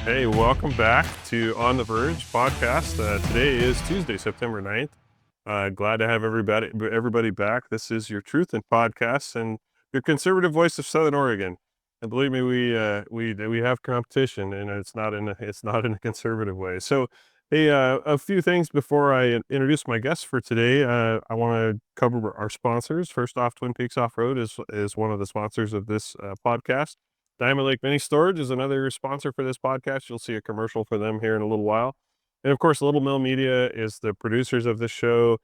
Hey, welcome back to On the Verge podcast. Today is Tuesday, September 9th. Glad to have everybody back. This is your Truth in Podcasts and your conservative voice of Southern Oregon. And believe me, we have competition, and it's not in a conservative way. So, hey, a few things before I introduce my guests for today. I want to cover our sponsors. First off, Twin Peaks Off Road is one of the sponsors of this podcast. Diamond Lake Mini Storage is another sponsor for this podcast. You'll see a commercial for them here in a little while. And of course, Little Mill Media is the producers of this show.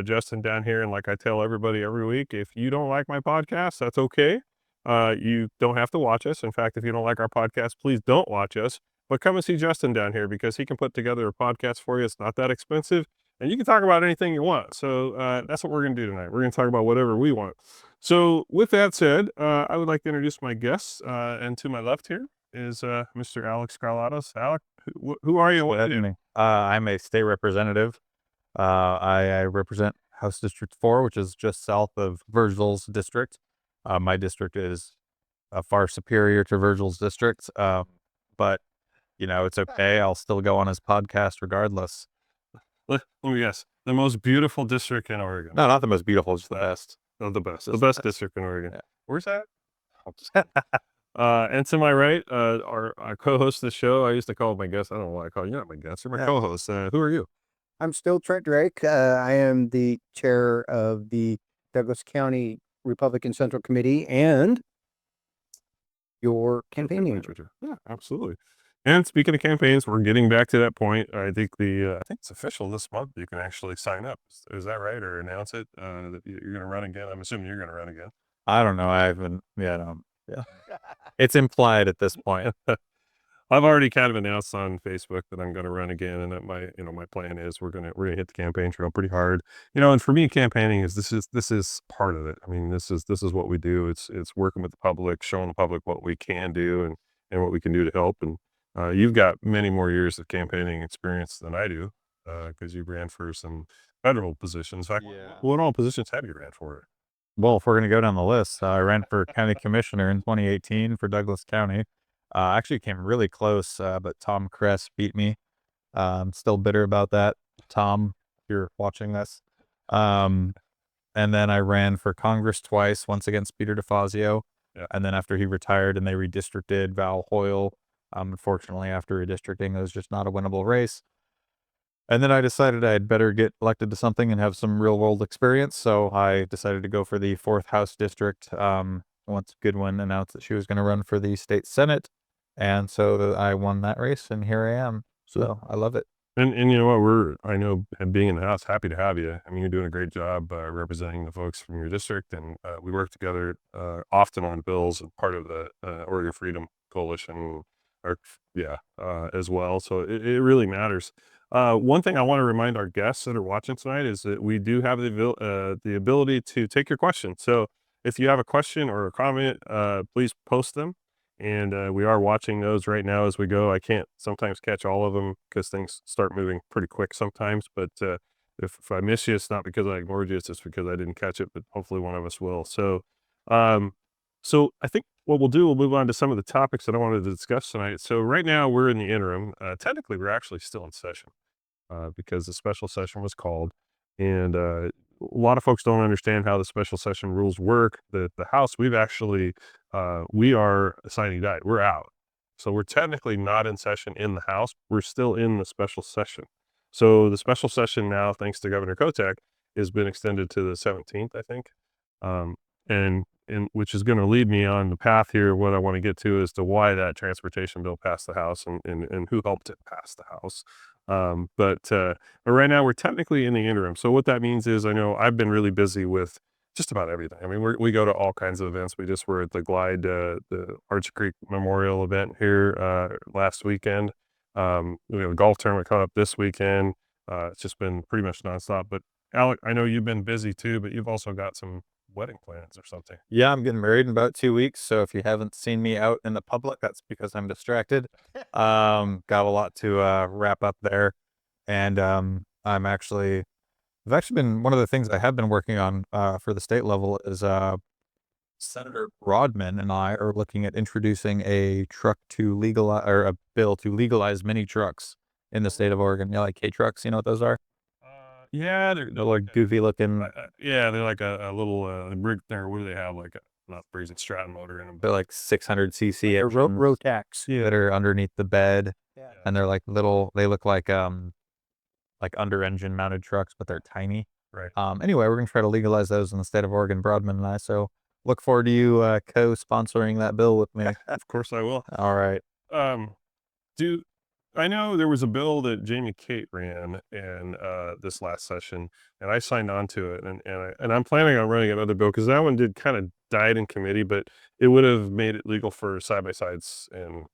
Justin down here, and like I tell everybody every week, if you don't like my podcast, that's okay. You don't have to watch us. In fact, if you don't like our podcast, please don't watch us. But come and see Justin down here because he can put together a podcast for you. It's not that expensive, and you can talk about anything you want. So that's what we're going to do tonight. We're going to talk about whatever we want. So with that said, I would like to introduce my guests. And to my left here is Mr. Alek Skarlatos. Alek, who are you? What do you do? I'm a state representative. I represent House District 4, which is just south of Virgil's district. My district is far superior to Virgil's district, but, it's okay. I'll still go on his podcast regardless. Let me guess. The most beautiful district in Oregon. No, not the most beautiful, just the best. Oh, the best. The best district in Oregon. Yeah. Where's that? And to my right, our co-host of the show. I used to call my guest. I don't know why I call you. You're not my guest. You're my co-host. Who are you? I'm still Trent Drake. I am the chair of the Douglas County Republican Central Committee and your campaign manager. Yeah, absolutely. And speaking of campaigns, we're getting back to that point. I think I think it's official this month. You can actually sign up. Is that right? Or announce it that you're going to run again? I'm assuming you're going to run again. I don't know. I haven't. Yeah. It's implied at this point. I've already kind of announced on Facebook that I'm going to run again, and that my plan is we're gonna hit the campaign trail pretty hard. And for me, campaigning is this is part of it. I mean, this is what we do. It's working with the public, showing the public what we can do and what we can do to help. And you've got many more years of campaigning experience than I do because you ran for some federal positions. In fact, what all positions have you ran for? Well, if we're going to go down the list, I ran for county commissioner in 2018 for Douglas County. Actually came really close, but Tom Kress beat me. I'm still bitter about that. Tom, if you're watching this. And then I ran for Congress twice, once against Peter DeFazio. Yeah. And then after he retired and they redistricted Val Hoyle, unfortunately, after redistricting, it was just not a winnable race. And then I decided I'd better get elected to something and have some real world experience. So I decided to go for the 4th House District. Once Goodwin announced that she was going to run for the state Senate. And so I won that race, and here I am. So I love it. And you know what? I know being in the House, happy to have you. I mean, you're doing a great job representing the folks from your district, and we work together often on bills and part of the Oregon Freedom Coalition, as well. So it really matters. One thing I want to remind our guests that are watching tonight is that we do have the ability to take your questions. So if you have a question or a comment, please post them. And we are watching those right now as we go. I can't sometimes catch all of them because things start moving pretty quick sometimes. But if I miss you, it's not because I ignored you. It's just because I didn't catch it. But hopefully one of us will. So I think what we'll move on to some of the topics that I wanted to discuss tonight. So right now we're in the interim. Technically, we're actually still in session because the special session was called. And a lot of folks don't understand how the special session rules work. The House, we are signing died. We're out. So we're technically not in session in the House. We're still in the special session. So the special session now, thanks to Governor Kotek, has been extended to the 17th, I think. And which is going to lead me on the path here. What I want to get to is to why that transportation bill passed the House and who helped it pass the House. But right now we're technically in the interim. So what that means is I know I've been really busy with just about everything. I mean, we go to all kinds of events. We just were at the Glide, the Arch Creek Memorial event here last weekend. We have a golf tournament coming up this weekend. It's just been pretty much nonstop. But Alek, I know you've been busy too, but you've also got some wedding plans or something. Yeah, I'm getting married in about 2 weeks. So if you haven't seen me out in the public, that's because I'm distracted. Got a lot to wrap up there. And I've actually been, one of the things I have been working on for the state level is Senator Broadman and I are looking at introducing a bill to legalize mini trucks in the state of Oregon. You know, like K trucks. You know what those are? Yeah, They're like goofy looking. yeah, they're like a little rig there. What do they have? Like a not Breeze and Stratton motor in them. They're like 600cc Or engines Rotax. that are underneath the bed, Yeah. and they're like little. They look like under engine mounted trucks, but they're tiny. Right. Anyway, we're gonna try to legalize those in the state of Oregon, Broadman and I. So look forward to you co-sponsoring that bill with me. Of course I will. All right. Do I know there was a bill that Jamie Kate ran in this last session, and I signed on to it, and I'm planning on running another bill because that one did kind of died in committee, but it would have made it legal for side by sides and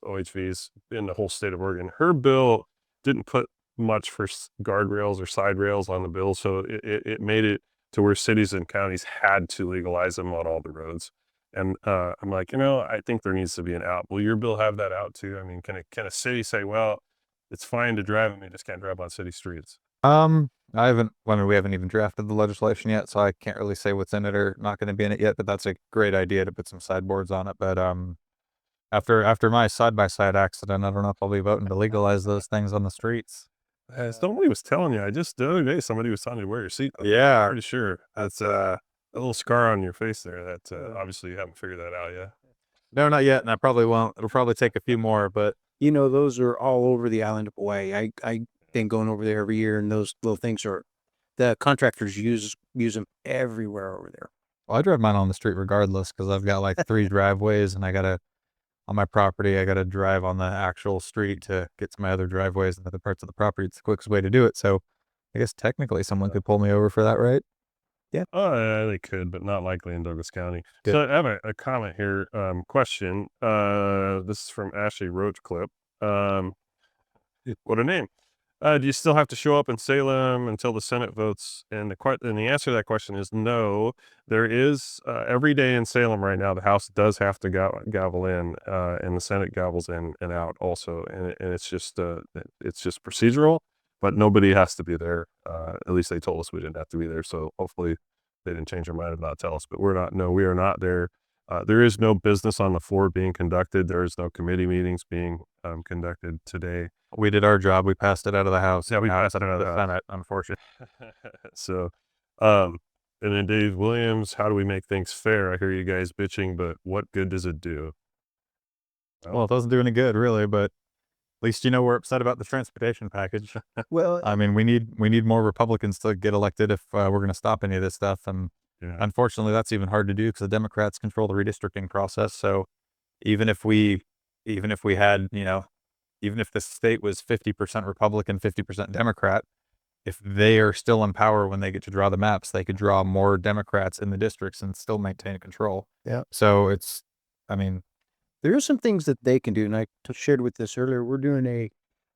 OHVs in the whole state of Oregon. Her bill didn't put much for guardrails or side rails on the bill, so it made it to where cities and counties had to legalize them on all the roads. And I'm like, I think there needs to be an out. Will your bill have that out too? I mean, can a city say, well, it's fine to drive them, you just can't drive on city streets? We haven't even drafted the legislation yet, so I can't really say what's in it or not going to be in it yet. But that's a great idea to put some sideboards on it. But after my side by side accident, I don't know if I'll be voting to legalize those things on the streets. Somebody was telling you, the other day, somebody was telling you to wear your seatbelt. Yeah. I'm pretty sure that's a little scar on your face there. That obviously you haven't figured that out yet. No, not yet, and I probably won't. It'll probably take a few more, but Those are all over the island of Hawaii. I been going over there every year, and those little things the contractors use them everywhere over there. well, I drive mine on the street regardless because I've got like 3 driveways, and on my property, I gotta drive on the actual street to get to my other driveways and other parts of the property. It's the quickest way to do it. So I guess technically someone could pull me over for that, right? Oh, yeah, they could, but not likely in Douglas County. Good. So I have a comment here, question. This is from Ashley Roachcliffe. What a name. Do you still have to show up in Salem until the Senate votes? And the answer to that question is no. There is every day in Salem right now. The House does have to gavel in, and the Senate gavels in and out also. And it's just procedural, but nobody has to be there. At least they told us we didn't have to be there. So hopefully they didn't change their mind and not tell us. But we're not. No, we are not there. There is no business on the floor being conducted. There is no committee meetings being conducted today. We did our job. We passed it out of the House. Yeah, we Now passed it's it out of the House. Senate, unfortunately. So, and then Dave Williams, how do we make things fair? I hear you guys bitching, but what good does it do? Well, it doesn't do any good, really, but at least we're upset about the transportation package. Well, I mean, we need more Republicans to get elected if we're going to stop any of this stuff. And Yeah. unfortunately, that's even hard to do because the Democrats control the redistricting process. So even if we had, even if the state was 50% Republican, 50% Democrat, if they are still in power when they get to draw the maps, they could draw more Democrats in the districts and still maintain control. Yeah. So there are some things that they can do, and I shared with this earlier. We're doing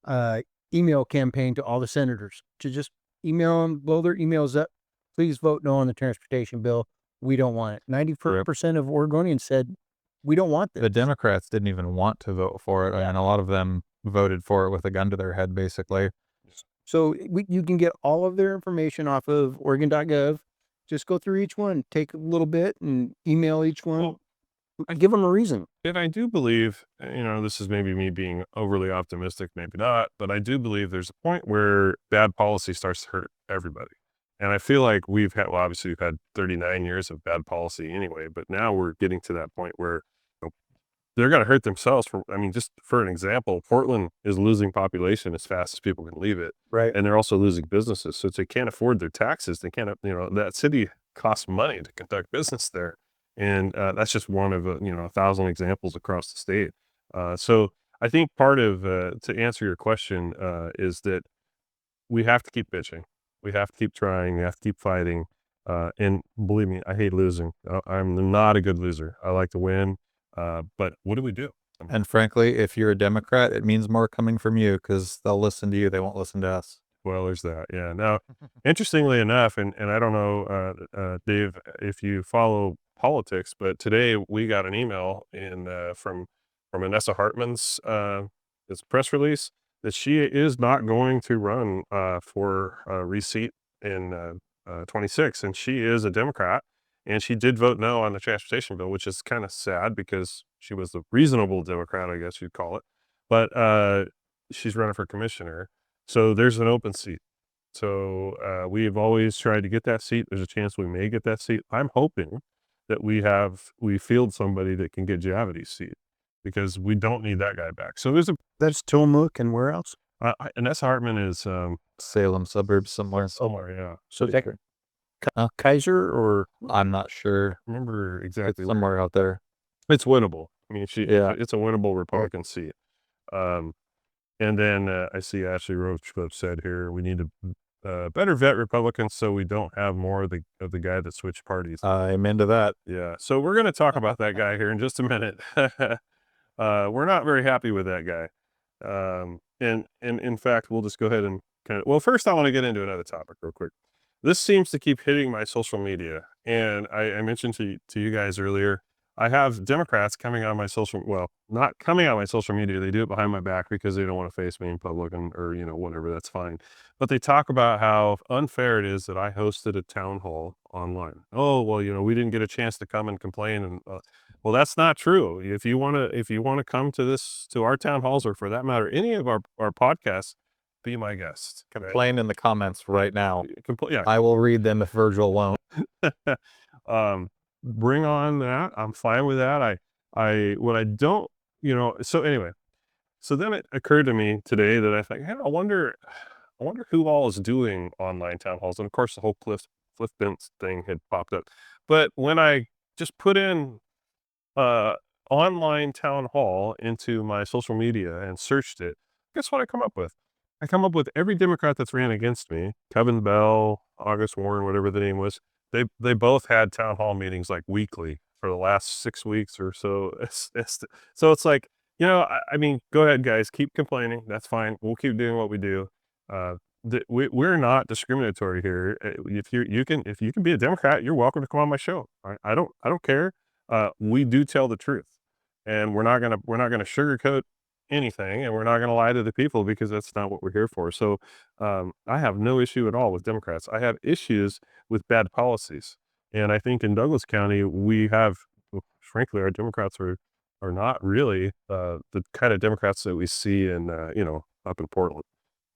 a email campaign to all the senators to just email them, blow their emails up. Please vote no on the transportation bill. We don't want it. 90% of Oregonians said we don't want this. the Democrats didn't even want to vote for it, Yeah. and a lot of them voted for it with a gun to their head, basically. So you can get all of their information off of Oregon.gov. Just go through each one, take a little bit, and email each one. Well, Give them a reason. And I do believe, this is maybe me being overly optimistic, maybe not, but I do believe there's a point where bad policy starts to hurt everybody. And I feel like obviously we've had 39 years of bad policy anyway, but now we're getting to that point where they're going to hurt themselves. Just for an example, Portland is losing population as fast as people can leave it. Right. And they're also losing businesses. So they can't afford their taxes. They can't, that city costs money to conduct business there. And that's just one of 1,000 examples across the state. So I think part of to answer your question is that we have to keep bitching, we have to keep trying, we have to keep fighting. And believe me, I hate losing. I'm not a good loser. I like to win. But what do we do? And frankly, if you're a Democrat, it means more coming from you because they'll listen to you. They won't listen to us. Well, there's that. Yeah. Now, interestingly enough, and I don't know, Dave, if you follow politics, but today we got an email from Vanessa Hartman's this press release that she is not going to run for reseat in 26, and she is a Democrat, and she did vote no on the transportation bill, which is kind of sad because she was a reasonable Democrat, I guess you'd call it. But she's running for commissioner, so there's an open seat. So we have always tried to get that seat. There's a chance we may get that seat. I'm hoping that we field somebody that can get Javity's seat, because we don't need that guy back. So there's That's Tillamook and where else? Nessa Hartman is Salem suburbs somewhere. somewhere, yeah. So is that Kaiser or I'm not sure. Remember It's exactly where. somewhere out there. It's winnable. I mean, Yeah. it's a winnable Republican seat. And then I see Ashley Roachcliffe said here, we need to better vet Republicans so we don't have more of the guy that switched parties. I'm into that. Yeah. So we're going to talk about that guy here in just a minute. We're not very happy with that guy. And in fact, we'll just go ahead and well, first I want to get into another topic real quick. This seems to keep hitting my social media. And I mentioned to you guys earlier, I have Democrats coming on my not coming on my social media. They do it behind my back because they don't want to face me in public or, whatever, that's fine. But they talk about how unfair it is that I hosted a town hall online. Oh, well, we didn't get a chance to come and complain. And well, that's not true. If you want to come to our town halls, or for that matter, any of our podcasts, be my guest. Complain in the comments right now. Yeah. I will read them if Virgil won't. Bring on that. I'm fine with that. What I don't, so anyway, so then it occurred to me today that I think, hey, I wonder who all is doing online town halls. And of course the whole Cliff Bentz thing had popped up. But when I just put in online town hall into my social media and searched it, guess what I come up with? I come up with every Democrat that's ran against me, Kevin Bell, August Warren, whatever the name was. They both had town hall meetings like weekly for the last 6 weeks or so. So it's like, I mean, go ahead, guys, keep complaining. That's fine. We'll keep doing what we do. We're not discriminatory here. If you can be a Democrat, you're welcome to come on my show. I don't care. We do tell the truth, and we're not gonna sugarcoat anything, and we're not going to lie to the people, because that's not what we're here for. So I have no issue at all with Democrats. I have issues with bad policies. And I think in Douglas County, we have, frankly, our Democrats are not really the kind of Democrats that we see in, up in Portland.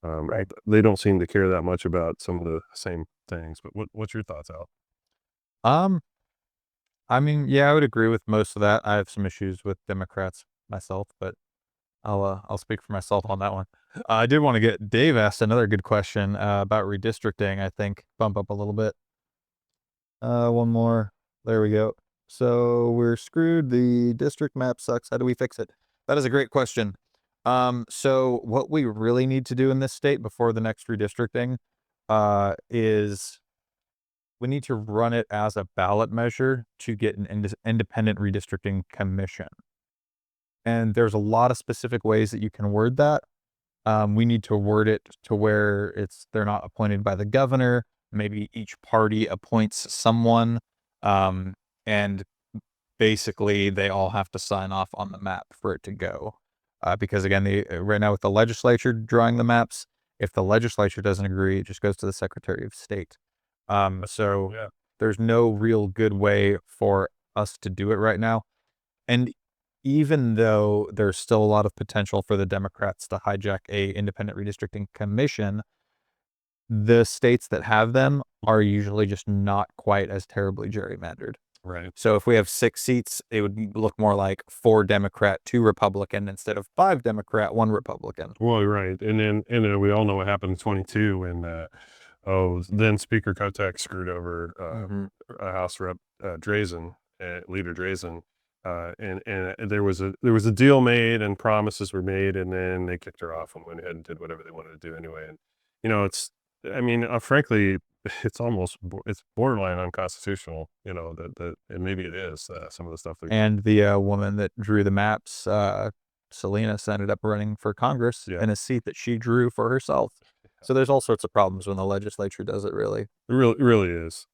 Right. They don't seem to care that much about some of the same things. But what's your thoughts, Al? I mean, yeah, I would agree with most of that. I have some issues with Democrats myself, but I'll speak for myself on that one. I did want to get Dave asked another good question about redistricting. I think bump up a little bit. One more. There we go. So we're screwed. The district map sucks. How do we fix it? That is a great question. So what we really need to do in this state before the next redistricting is we need to run it as a ballot measure to get an independent redistricting commission. And there's a lot of specific ways that you can word that. We need to word it to where they're not appointed by the governor. Maybe each party appoints someone, and basically they all have to sign off on the map for it to go. Because again, right now with the legislature drawing the maps, if the legislature doesn't agree, it just goes to the Secretary of State. So Yeah. there's no real good way for us to do it right now. And even though there's still a lot of potential for the Democrats to hijack a independent redistricting commission, the states that have them are usually just not quite as terribly gerrymandered. Right. So if we have 6 seats, it would look more like 4 Democrat, 2 Republican instead of 5 Democrat, 1 Republican. Well, right. And then we all know what happened in 22 when then Speaker Kotek screwed over House Rep Drazen, Leader Drazen. And there was a deal made and promises were made, and then they kicked her off and went ahead and did whatever they wanted to do anyway. And frankly, it's borderline unconstitutional. And maybe it is some of the stuff. And the woman that drew the maps, Salinas, ended up running for Congress in a seat that she drew for herself. So there's all sorts of problems when the legislature does it. Really, it really is.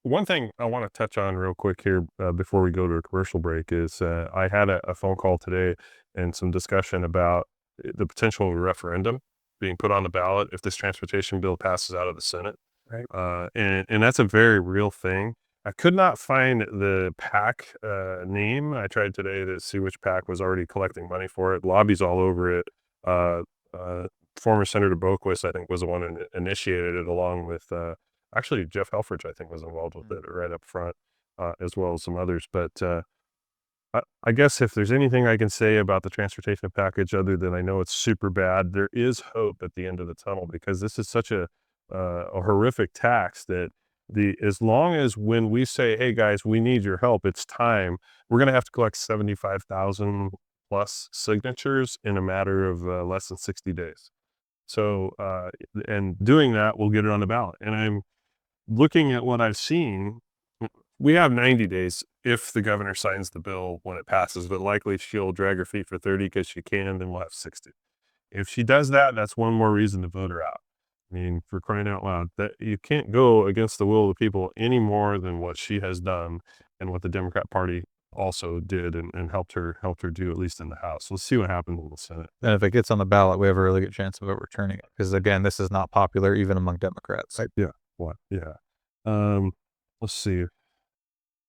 One thing I want to touch on real quick here before we go to a commercial break is I had a phone call today and some discussion about the potential of a referendum being put on the ballot if this transportation bill passes out of the Senate. Right. And that's a very real thing. I could not find the PAC name. I tried today to see which PAC was already collecting money for it. Lobbies all over it. Uh, Former Senator Boquist, I think, was the one that initiated it, along with actually Jeff Helfrich, I think, was involved with it right up front, as well as some others. But I guess if there's anything I can say about the transportation package, other than I know it's super bad, there is hope at the end of the tunnel, because this is such a horrific tax that as long as when we say, hey guys, we need your help, it's time, we're going to have to collect 75,000 plus signatures in a matter of less than 60 days. So, and doing that, we'll get it on the ballot. And I'm looking at what I've seen. We have 90 days if the governor signs the bill when it passes, but likely she'll drag her feet for 30 because she can, then we'll have 60. If she does that, that's one more reason to vote her out. I mean, for crying out loud, that you can't go against the will of the people any more than what she has done and what the Democrat Party also did and helped her do, at least in the House. Let's see what happens in the Senate. And if it gets on the ballot, we have a really good chance of overturning it. Because again, this is not popular even among Democrats. Yeah. What? Yeah. Let's see.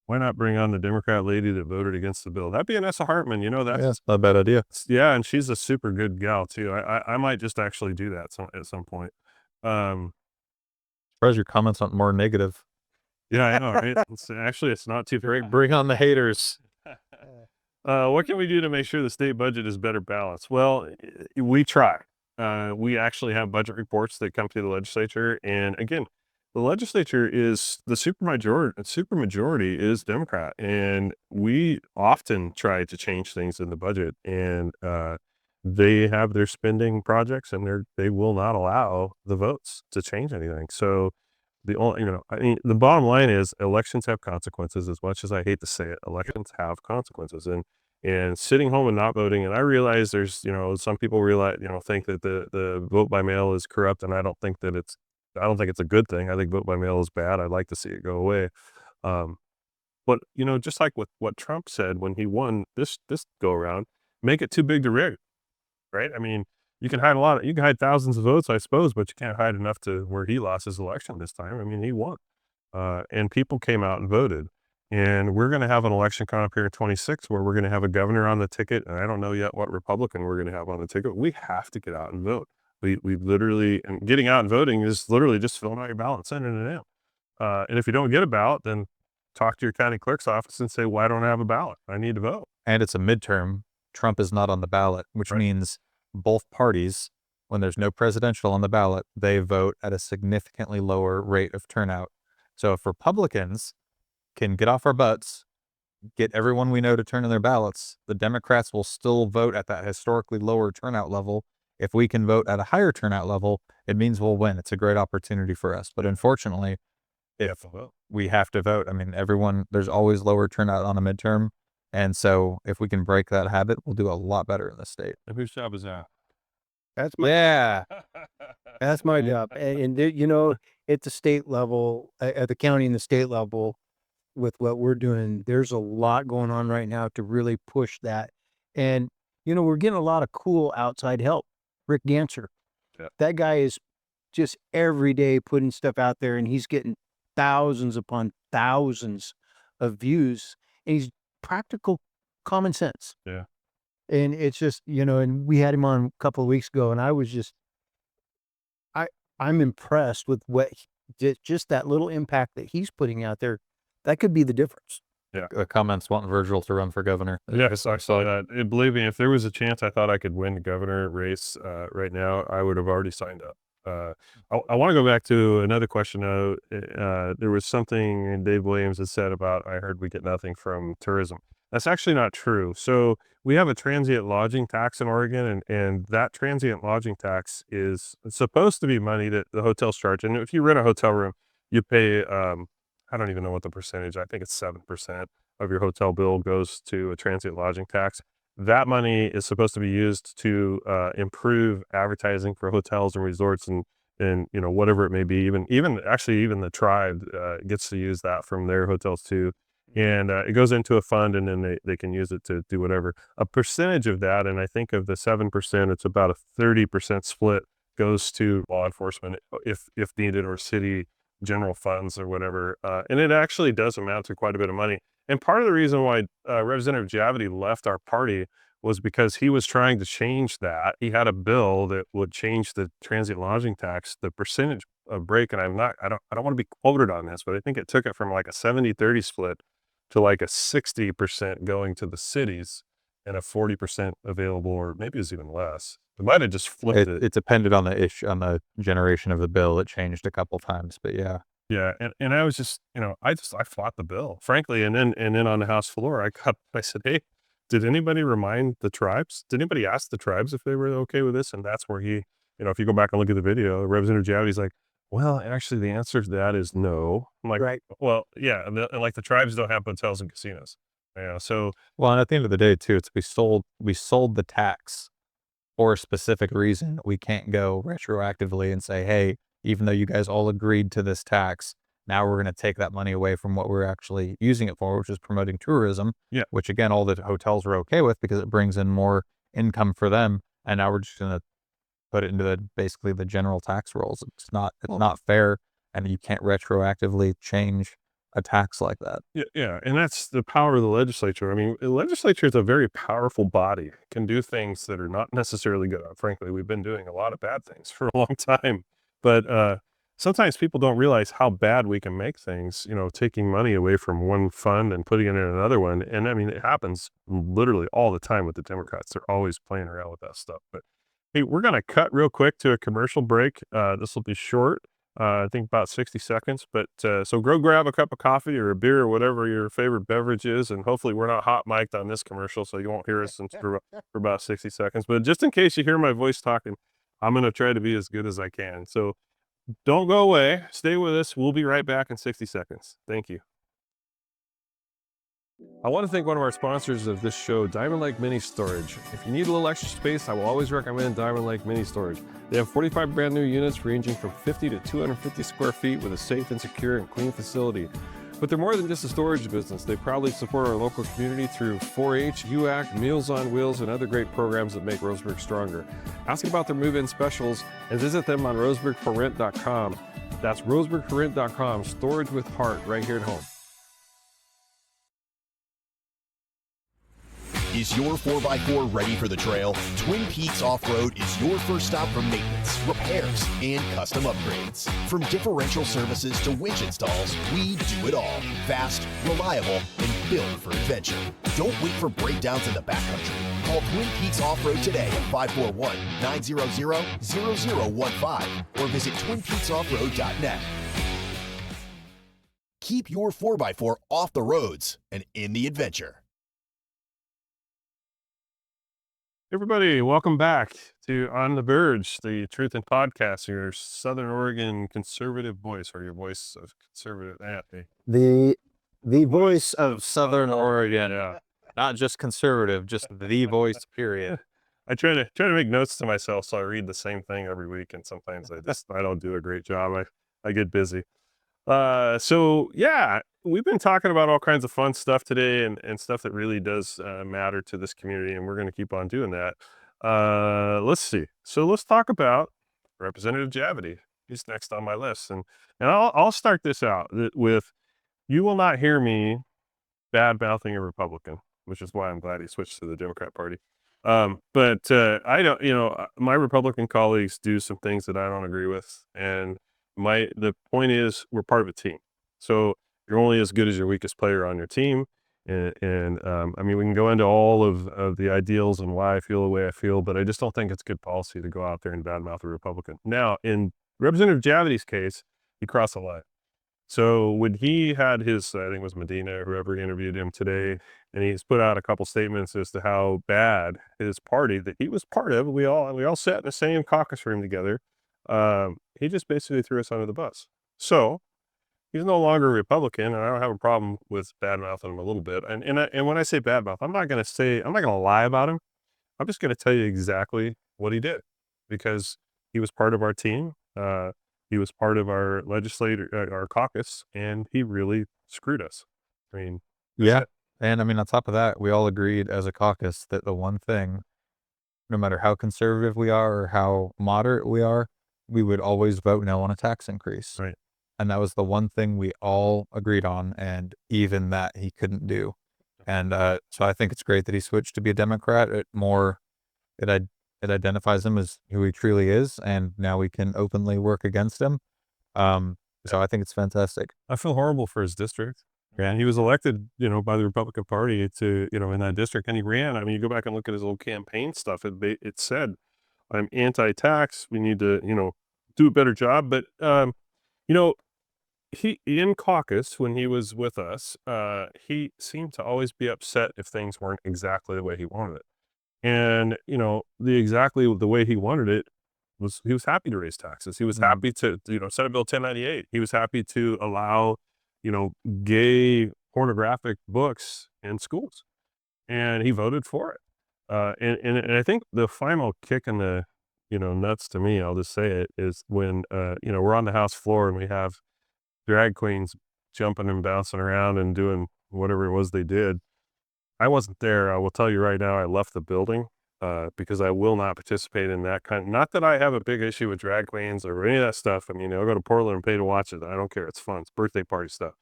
Why not bring on the Democrat lady that voted against the bill? That'd be Anessa Hartman. You know, Yeah, that's it's not a bad idea. yeah, and she's a super good gal too. I might just actually do that at some point. Surprised your comments aren't more negative. Yeah, I know, right? It's not too Bring on the haters. what can we do to make sure the state budget is better balanced? Well, we try. We actually have budget reports that come through the legislature, and again, the legislature is the supermajority is Democrat, and we often try to change things in the budget, and they have their spending projects, and they will not allow the votes to change anything. So the only, I mean, the bottom line is elections have consequences. As much as I hate to say it, elections have consequences, and sitting home and not voting. And I realize there's, some people realize, think that the vote by mail is corrupt, and I don't think it's a good thing. I think vote by mail is bad. I'd like to see it go away. Um, but just like with what Trump said when he won this go around, make it too big to rig, right? I mean, you can hide thousands of votes, I suppose, but you can't hide enough to where he lost his election this time. I mean, he won, and people came out and voted. And we're going to have an election coming up here in 26 where we're going to have a governor on the ticket, and I don't know yet what Republican we're going to have on the ticket. We have to get out and vote. We literally, and getting out and voting is literally just filling out your ballot and sending it in. And if you don't get a ballot, then talk to your county clerk's office and say, "Why don't I have a ballot? I need to vote." And it's a midterm. Trump is not on the ballot, which Right. means both parties, when there's no presidential on the ballot, they vote at a significantly lower rate of turnout. So if Republicans can get off our butts, get everyone we know to turn in their ballots, the Democrats will still vote at that historically lower turnout level. If we can vote at a higher turnout level, it means we'll win. It's a great opportunity for us. But unfortunately, if we have to vote, I mean, there's always lower turnout on a midterm. And so if we can break that habit, we'll do a lot better in the state. And whose job is that? That's my Yeah. That's my job. And at the state level, at the county and the state level, with what we're doing, there's a lot going on right now to really push that. And, we're getting a lot of cool outside help. Rick Dancer, Yeah. that guy is just every day putting stuff out there, and he's getting thousands upon thousands of views, and he's practical common sense. Yeah. And it's just, and we had him on a couple of weeks ago, and I was I'm impressed with just that little impact that he's putting out there. That could be the difference. Comments wanting Virgil to run for governor. Yes, I saw that. And believe me, if there was a chance I thought I could win the governor race right now, I would have already signed up. I want to go back to another question. There was something Dave Williams had said about, I heard we get nothing from tourism. That's actually not true. So we have a transient lodging tax in Oregon, and that transient lodging tax is supposed to be money that the hotels charge. And if you rent a hotel room, you pay, I don't even know what the percentage, I think it's 7% of your hotel bill goes to a transient lodging tax. That money is supposed to be used to improve advertising for hotels and resorts, and whatever it may be. Even the tribe gets to use that from their hotels too, and it goes into a fund, and then they can use it to do whatever. A percentage of that, and I think of the 7%, it's about a 30% split goes to law enforcement if needed, or city general funds or whatever. And it actually does amount to quite a bit of money. And part of the reason why Representative Javity left our party was because he was trying to change that. He had a bill that would change the transient lodging tax, the percentage break. And I don't want to be quoted on this, but I think it took it from like a 70-30 split to like a 60% going to the cities and a 40% available, or maybe it was even less. It might have just flipped it. It depended on the generation of the bill. It changed a couple times, but yeah. Yeah, and I was just, I fought the bill, frankly, and then on the House floor, I said, "Hey, did anybody remind the tribes? Did anybody ask the tribes if they were okay with this?" And that's where if you go back and look at the video, Representative Javity's like, "Well, actually, the answer to that is no." I'm like, Right. "Well, yeah, and like the tribes don't have hotels and casinos, so Well, and at the end of the day too, we sold the tax for a specific reason. We can't go retroactively and say, "Hey, even though you guys all agreed to this tax, now we're gonna take that money away from what we're actually using it for, which is promoting tourism." yeah, Which again, all the hotels are okay with because it brings in more income for them, and now we're just gonna put it into basically the general tax rolls. It's not fair, and you can't retroactively change a tax like that. yeah, and that's the power of the legislature. I mean, the legislature is a very powerful body, can do things that are not necessarily good. Frankly, we've been doing a lot of bad things for a long time, but sometimes people don't realize how bad we can make things. Taking money away from one fund and putting it in another one, and I mean, it happens literally all the time with the Democrats. They're always playing around with that stuff. But hey, we're gonna cut real quick to a commercial break. This will be short. I think about 60 seconds, but so go grab a cup of coffee or a beer or whatever your favorite beverage is, and hopefully we're not hot mic'd on this commercial, so you won't hear us for about 60 seconds. But just in case you hear my voice talking, I'm going to try to be as good as I can. So don't go away. Stay with us. We'll be right back in 60 seconds. Thank you. I want to thank one of our sponsors of this show, Diamond Lake Mini Storage. If you need a little extra space, I will always recommend Diamond Lake Mini Storage. They have 45 brand new units ranging from 50 to 250 square feet with a safe and secure and clean facility. But they're more than just a storage business. They proudly support our local community through 4-H, UAC, Meals on Wheels, and other great programs that make Roseburg stronger. Ask about their move-in specials and visit them on roseburgforrent.com. That's roseburgforrent.com, storage with heart right here at home. Is your 4x4 ready for the trail? Twin Peaks Off-Road is your first stop for maintenance, repairs, and custom upgrades. From differential services to winch installs, we do it all. Fast, reliable, and built for adventure. Don't wait for breakdowns in the backcountry. Call Twin Peaks Off-Road today at 541-900-0015 or visit twinpeaksoffroad.net. Keep your 4x4 off the roads and in the adventure. Everybody, welcome back to On the Verge, the Truth in Podcast, your Southern Oregon conservative voice, or your voice of conservative. The voice of Southern Oregon, Yeah. not just conservative, just the voice. Period. I try to make notes to myself, so I read the same thing every week, and sometimes I don't do a great job. I get busy. So yeah, we've been talking about all kinds of fun stuff today and stuff that really does matter to this community, and we're going to keep on doing that. Let's see. So let's talk about Representative Javity. He's next on my list, and I'll start this out with, you will not hear me bad mouthing a Republican, which is why I'm glad he switched to the Democrat Party. But I don't, my Republican colleagues do some things that I don't agree with, and the point is, we're part of a team. So you're only as good as your weakest player on your team. And I mean, we can go into all of the ideals and why I feel the way I feel, but I just don't think it's good policy to go out there and badmouth a Republican. Now, in Representative Javity's case, he crossed the line. So when he had his, I think it was Medina or whoever interviewed him today, and he's put out a couple statements as to how bad his party that he was part of, we all sat in the same caucus room together. He just basically threw us under the bus. So he's no longer a Republican, and I don't have a problem with badmouthing him a little bit. And when I say badmouth, I'm not going to lie about him. I'm just going to tell you exactly what he did, because he was part of our team. He was part of our our caucus, and he really screwed us. I mean, Yeah. And I mean, on top of that, we all agreed as a caucus that the one thing, no matter how conservative we are or how moderate we are, we would always vote no on a tax increase. Right. And that was the one thing we all agreed on, and even that he couldn't do. And so I think it's great that he switched to be a Democrat. It I it identifies him as who he truly is, and now we can openly work against him. So I think it's fantastic. I feel horrible for his district. And he was elected, by the Republican Party to, in that district, and he ran. I mean, you go back and look at his old campaign stuff. It said, "I'm anti-tax. We need to, do a better job." But you know, he in caucus when he was with us, he seemed to always be upset if things weren't exactly the way he wanted it. And exactly the way he wanted it was he was happy to raise taxes. He was Mhm. happy to Senate Bill 1098. He was happy to allow gay pornographic books in schools, and he voted for it. And I think the final kick in the nuts to me, I'll just say it, is when we're on the House floor and we have drag queens jumping and bouncing around and doing whatever it was they did. I wasn't there. I will tell you right now, I left the building because I will not participate in that kind. Not that I have a big issue with drag queens or any of that stuff. I mean, I'll go to Portland and pay to watch it. I don't care. It's fun. It's birthday party stuff.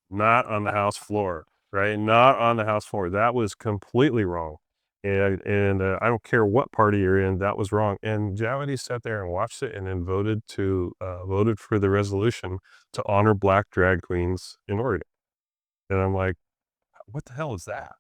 Not on the House floor, right? Not on the House floor. That was completely wrong. And I don't care what party you're in, that was wrong. And Javity sat there and watched it and then voted for the resolution to honor black drag queens in Oregon. And I'm like, what the hell is that?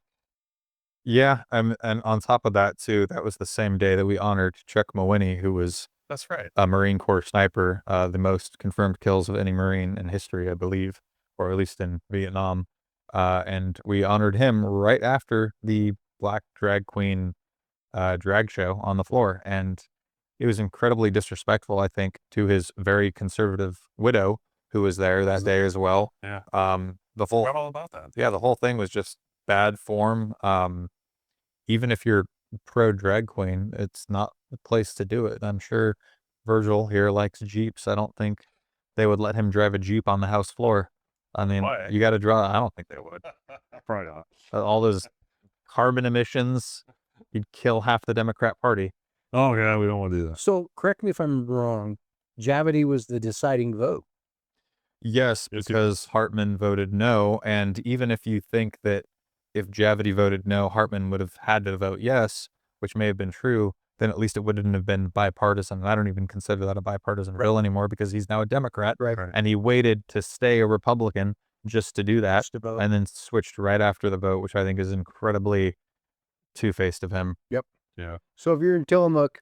Yeah, and on top of that too, that was the same day that we honored Chuck Mawhinney, who was That's right. a Marine Corps sniper, the most confirmed kills of any Marine in history, I believe, or at least in Vietnam. And we honored him right after the black drag queen drag show on the floor. And it was incredibly disrespectful, I think, to his very conservative widow who was there that day as well. Yeah. The whole, Forgot all about that. yeah, the whole thing was just bad form. Even if you're pro drag queen, it's not the place to do it. I'm sure Virgil here likes Jeeps. I don't think they would let him drive a Jeep on the House floor. I mean, Why? you got to draw. I don't think they would. Probably not. All those carbon emissions, you'd kill half the Democrat Party. Oh yeah, we don't want to do that. So correct me if I'm wrong. Javity was the deciding vote. Yes, Yes, because Hartman voted no. And even if you think that if Javity voted no, Hartman would have had to vote yes, which may have been true, then at least it wouldn't have been bipartisan. And I don't even consider that a bipartisan bill anymore because he's now a Democrat. Right. And he waited to stay a Republican just to do that, Just to vote. and then switched right after the vote, which I think is incredibly two-faced of him. Yeah. So if you're in Tillamook,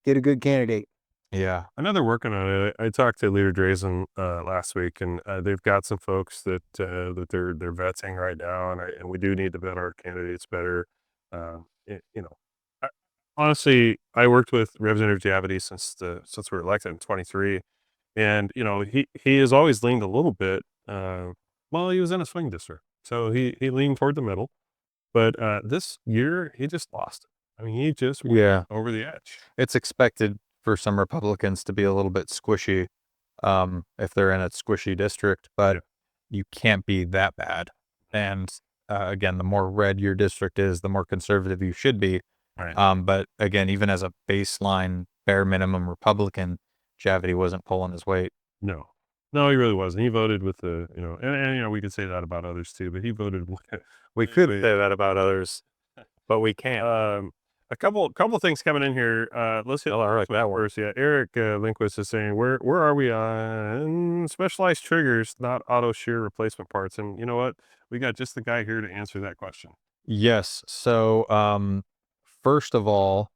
get a good candidate. Yeah. I know they're working on it. I talked to Leader Drazen last week, and they've got some folks that they're vetting right now, and we do need to vet our candidates better. I, honestly, I worked with Representative Javity since we were elected in 23, and he has always leaned a little bit. Well, he was in a swing district, so he leaned toward the middle, but this year he just lost it. I mean, he just went Yeah. over the edge. It's expected for some Republicans to be a little bit squishy if they're in a squishy district, but Yeah. you can't be that bad. And again, the more red your district is, the more conservative you should be. Right. But again, even as a baseline, bare minimum Republican, Javity wasn't pulling his weight. No, he really wasn't. He voted with the, and we could say that about others too, but he voted. We could say that about others, but we can't. A couple things coming in here. Let's hit All right, that works. first. Yeah, Eric Lindquist is saying, where are we on specialized triggers, not auto shear replacement parts? And you know what? We got just the guy here to answer that question. Yes. So, first of all,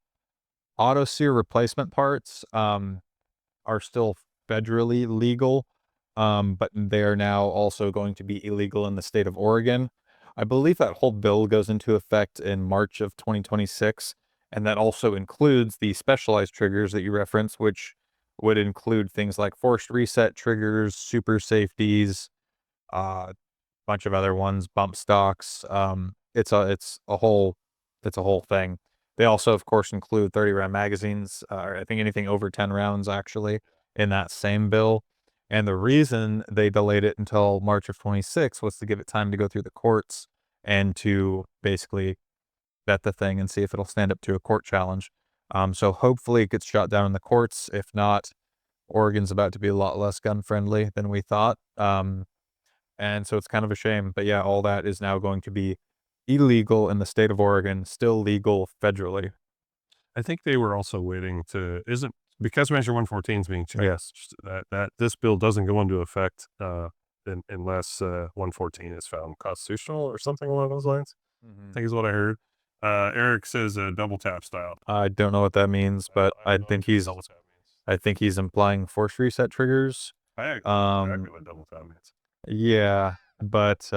auto sear replacement parts are still federally legal, but they are now also going to be illegal in the state of Oregon. I believe that whole bill goes into effect in March of 2026, and that also includes the specialized triggers that you referenced, which would include things like forced reset triggers, super safeties, a bunch of other ones, bump stocks. It's a whole thing. They also, of course, include 30 round magazines, or I think anything over 10 rounds actually in that same bill. And the reason they delayed it until March of 26 was to give it time to go through the courts and to basically vet the thing and see if it'll stand up to a court challenge. So hopefully it gets shot down in the courts. If not, Oregon's about to be a lot less gun friendly than we thought. And so it's kind of a shame. But yeah, all that is now going to be illegal in the state of Oregon, still legal federally. I think they were also waiting to isn't because Measure 114 is being changed, that this bill doesn't go into effect, unless, 114 is found constitutional or something along those lines, I think is what I heard. Eric says, double tap style. I don't know what that means, but I I don't know think what he's double tap means. I think he's implying force reset triggers. I actually know exactly Um, what double tap means. yeah, but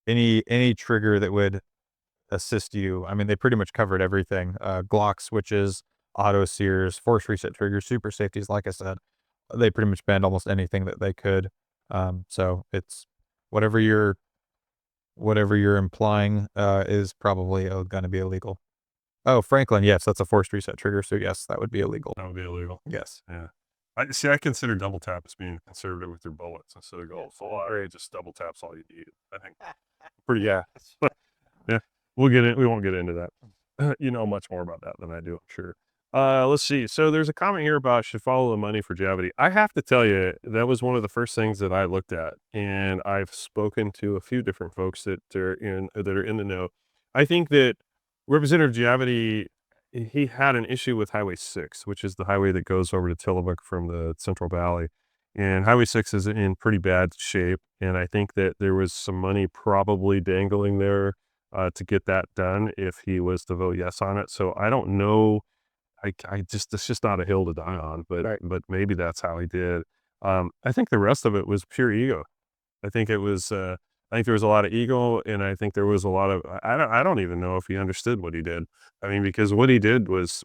any trigger that would assist you. I mean, they pretty much covered everything. Glock switches, auto sears, force reset triggers, super safeties. Like I said, they pretty much banned almost anything that they could. So it's whatever you're implying is probably going to be illegal. Oh, Franklin, yes, that's a forced reset trigger. So yes, that would be illegal. That would be illegal. Yes. Yeah. I consider double tap as being conservative with your bullets instead of going full RA, just double taps all you need. I think pretty yeah. Yeah. We won't get into that. You know much more about that than I do, I'm sure. Let's see. So there's a comment here about should follow the money for Javity. I have to tell you, that was one of the first things that I looked at, and I've spoken to a few different folks that are in the know. I think that Representative Javity, he had an issue with Highway 6, which is the highway that goes over to Tillamook from the Central Valley. And Highway 6 is in pretty bad shape. And I think that there was some money probably dangling there to get that done if he was to vote yes on it. So I don't know. It's just not a hill to die on, but maybe that's how he did. I think the rest of it was pure ego. I think it was, I think there was a lot of ego, and I think there was a lot of, I don't even know if he understood what he did. I mean, because what he did was,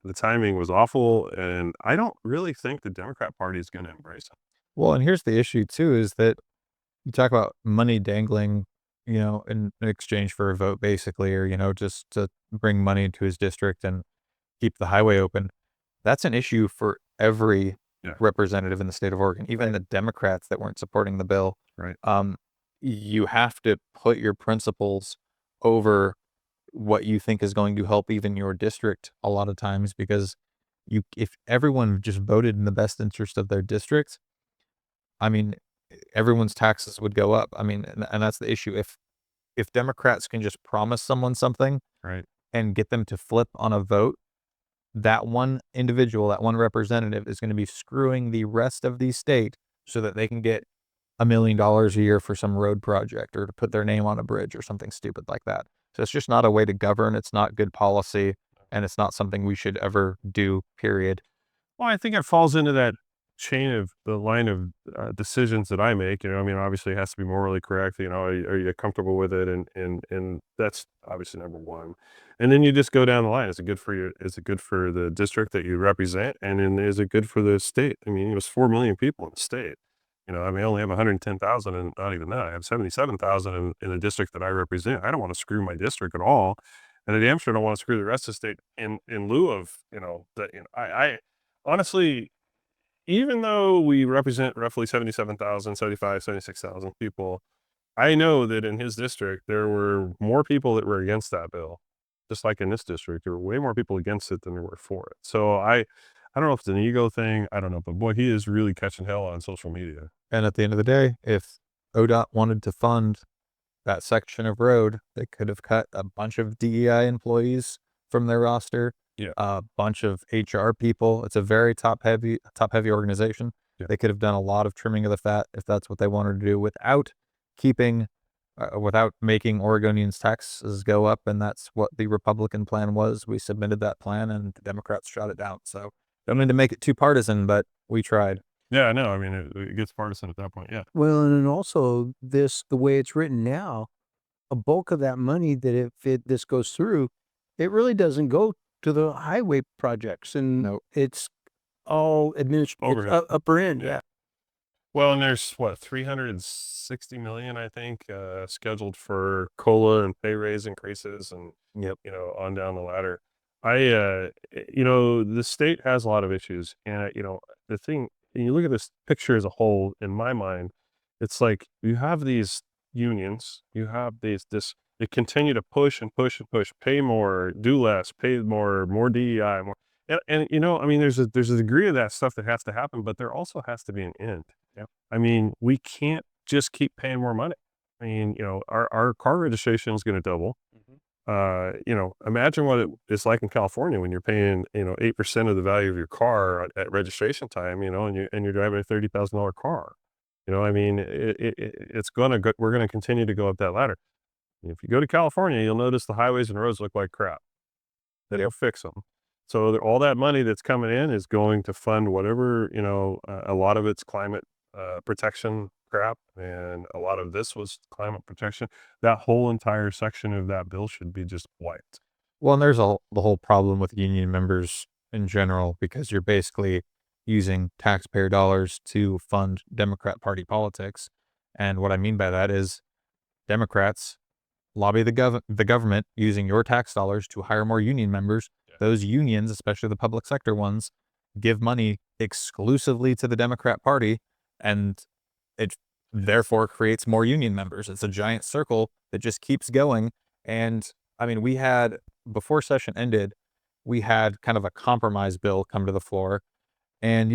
the timing was awful, and I don't really think the Democrat Party is going to embrace it. Well, and here's the issue too, is that you talk about money dangling, in exchange for a vote, basically, or, just to bring money into his district and keep the highway open. That's an issue for every Yeah. representative in the state of Oregon, even the Democrats that weren't supporting the bill. Right. You have to put your principles over what you think is going to help even your district a lot of times, because if everyone just voted in the best interest of their district, I mean, everyone's taxes would go up. I mean, and that's the issue. If Democrats can just promise someone something Right. and get them to flip on a vote, that one individual, that one representative is going to be screwing the rest of the state so that they can get $1 million a year for some road project or to put their name on a bridge or something stupid like that. So it's just not a way to govern. It's not good policy, and it's not something we should ever do, period. Well, I think it falls into that the line of decisions that I make. I mean, obviously it has to be morally correct. Are you comfortable with it? And that's obviously number one. And then you just go down the line. Is it good for you? Is it good for the district that you represent? And then is it good for the state? I mean, there's 4 million people in the state. I mean, I only have 110,000, and not even that. I have 77,000 in the district that I represent. I don't want to screw my district at all. And I damn sure don't want to screw the rest of the state in lieu of, that, I honestly, even though we represent roughly 77,000, 76,000 people, I know that in his district, there were more people that were against that bill. Just like in this district, there were way more people against it than there were for it. So I don't know if it's an ego thing. I don't know, but boy, he is really catching hell on social media. And at the end of the day, if ODOT wanted to fund that section of road, they could have cut a bunch of DEI employees from their roster, Yeah. a bunch of HR people. It's a very top heavy organization. Yeah. They could have done a lot of trimming of the fat if that's what they wanted to do without making Oregonians' taxes go up. And that's what the Republican plan was. We submitted that plan and the Democrats shot it down. So don't need to make it too partisan, but we tried. Yeah, I know. I mean, it gets partisan at that point. Yeah. Well, and then also the way it's written now, a bulk of that money that this goes through, it really doesn't go to the highway projects, and Nope. it's all administrative Overhead. upper end. Yeah. Well, and there's 360 million, I think, scheduled for COLA and pay raise increases and, Yep. On down the ladder. The state has a lot of issues. And, the thing, when you look at this picture as a whole, in my mind, it's like you have these unions, you have they continue to push and push and push, pay more, do less, pay more DEI, more. And I mean, there's a degree of that stuff that has to happen, but there also has to be an end. Yep. I mean, we can't just keep paying more money. I mean, our car registration is going to double. Imagine what it's like in California when you're paying, 8% of the value of your car at registration time, and you're driving a $30,000 car. I mean, it's gonna go, we're gonna continue to go up that ladder. If you go to California, you'll notice the highways and roads look like crap. They don't fix them. So all that money that's coming in is going to fund whatever, a lot of it's climate protection crap, and a lot of this was climate protection. That whole entire section of that bill should be just wiped. Well, and there's the whole problem with union members in general, because you're basically using taxpayer dollars to fund Democrat Party politics. And what I mean by that is Democrats lobby the government using your tax dollars to hire more union members. Yeah. Those unions, especially the public sector ones, give money exclusively to the Democrat Party, and it therefore creates more union members. It's a giant circle that just keeps going. And I mean, before session ended, we had kind of a compromise bill come to the floor. And,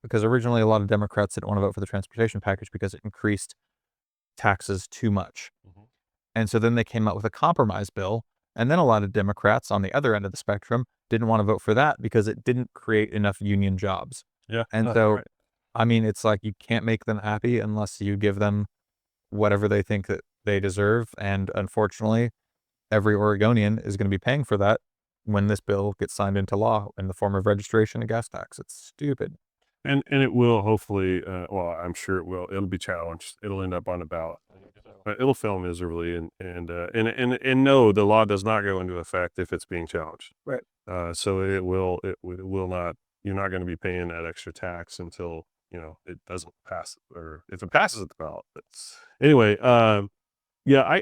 because originally a lot of Democrats didn't want to vote for the transportation package because it increased taxes too much. Mhm. And so then they came out with a compromise bill. And then a lot of Democrats on the other end of the spectrum didn't want to vote for that because it didn't create enough union jobs. Yeah. And so, I mean, it's like you can't make them happy unless you give them whatever they think that they deserve. And unfortunately, every Oregonian is going to be paying for that when this bill gets signed into law in the form of registration and gas tax. It's stupid. And it will hopefully, well, I'm sure it will. It'll be challenged. It'll end up on a ballot. But it'll fail miserably, and no, the law does not go into effect if it's being challenged. Right. So it will not. You're not going to be paying that extra tax until it doesn't pass, or if it passes at the ballot. But anyway, yeah,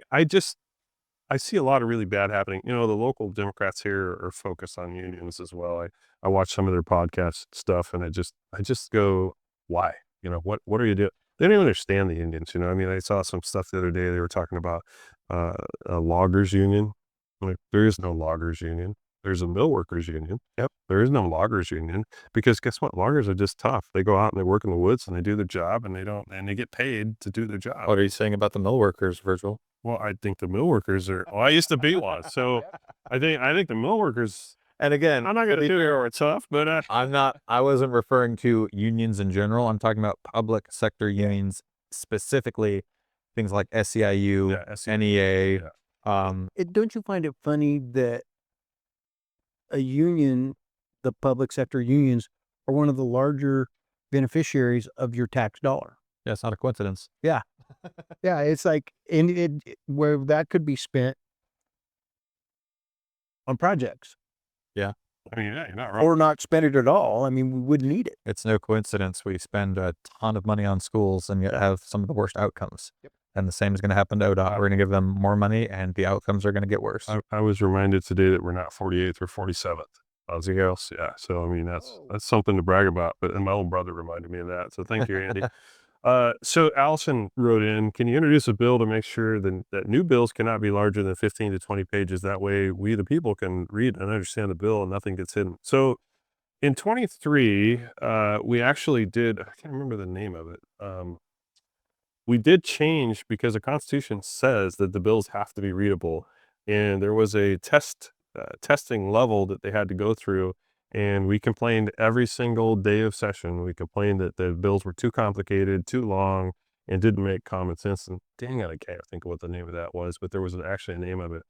I see a lot of really bad happening. The local Democrats here are focused on unions as well. I watch some of their podcast stuff, and I just go, why? What are you doing? They don't even understand the unions. I mean, I saw some stuff the other day. They were talking about a loggers union. Like, there is no loggers union. There's a mill workers union. Yep. There is no loggers union, because guess what? Loggers are just tough. They go out and they work in the woods and they do their job, and they get paid to do their job. What are you saying about the mill workers, Virgil? Well, I think the mill workers are. Well, I used to be one, so I think the mill workers. And again, I'm not going to do it or tough, but I wasn't referring to unions in general. I'm talking about public sector unions, specifically things like SEIU, yeah, NEA. yeah. Don't you find it funny that a union, the public sector unions, are one of the larger beneficiaries of your tax dollar? Yeah, it's not a coincidence. Yeah, it's like, and where that could be spent on projects, I mean, yeah, you're not wrong. or not spend it at all. I mean, we wouldn't need it. It's no coincidence we spend a ton of money on schools and yet have some of the worst outcomes. Yep. And the same is going to happen to ODOT. We're going to give them more money and the outcomes are going to get worse. I was reminded today that we're not 48th or 47th. Anything else? Yeah. So I mean, that's something to brag about. But and my old brother reminded me of that. So thank you, Andy. So Allison wrote in, can you introduce a bill to make sure that new bills cannot be larger than 15 to 20 pages? That way we, the people, can read and understand the bill and nothing gets hidden. So in 23, we actually did, I can't remember the name of it. We did change because the Constitution says that the bills have to be readable. And there was a testing level that they had to go through. And we complained every single day of session. We complained that the bills were too complicated, too long, and didn't make common sense. And dang it, I can't think of what the name of that was, but there was actually a name of it.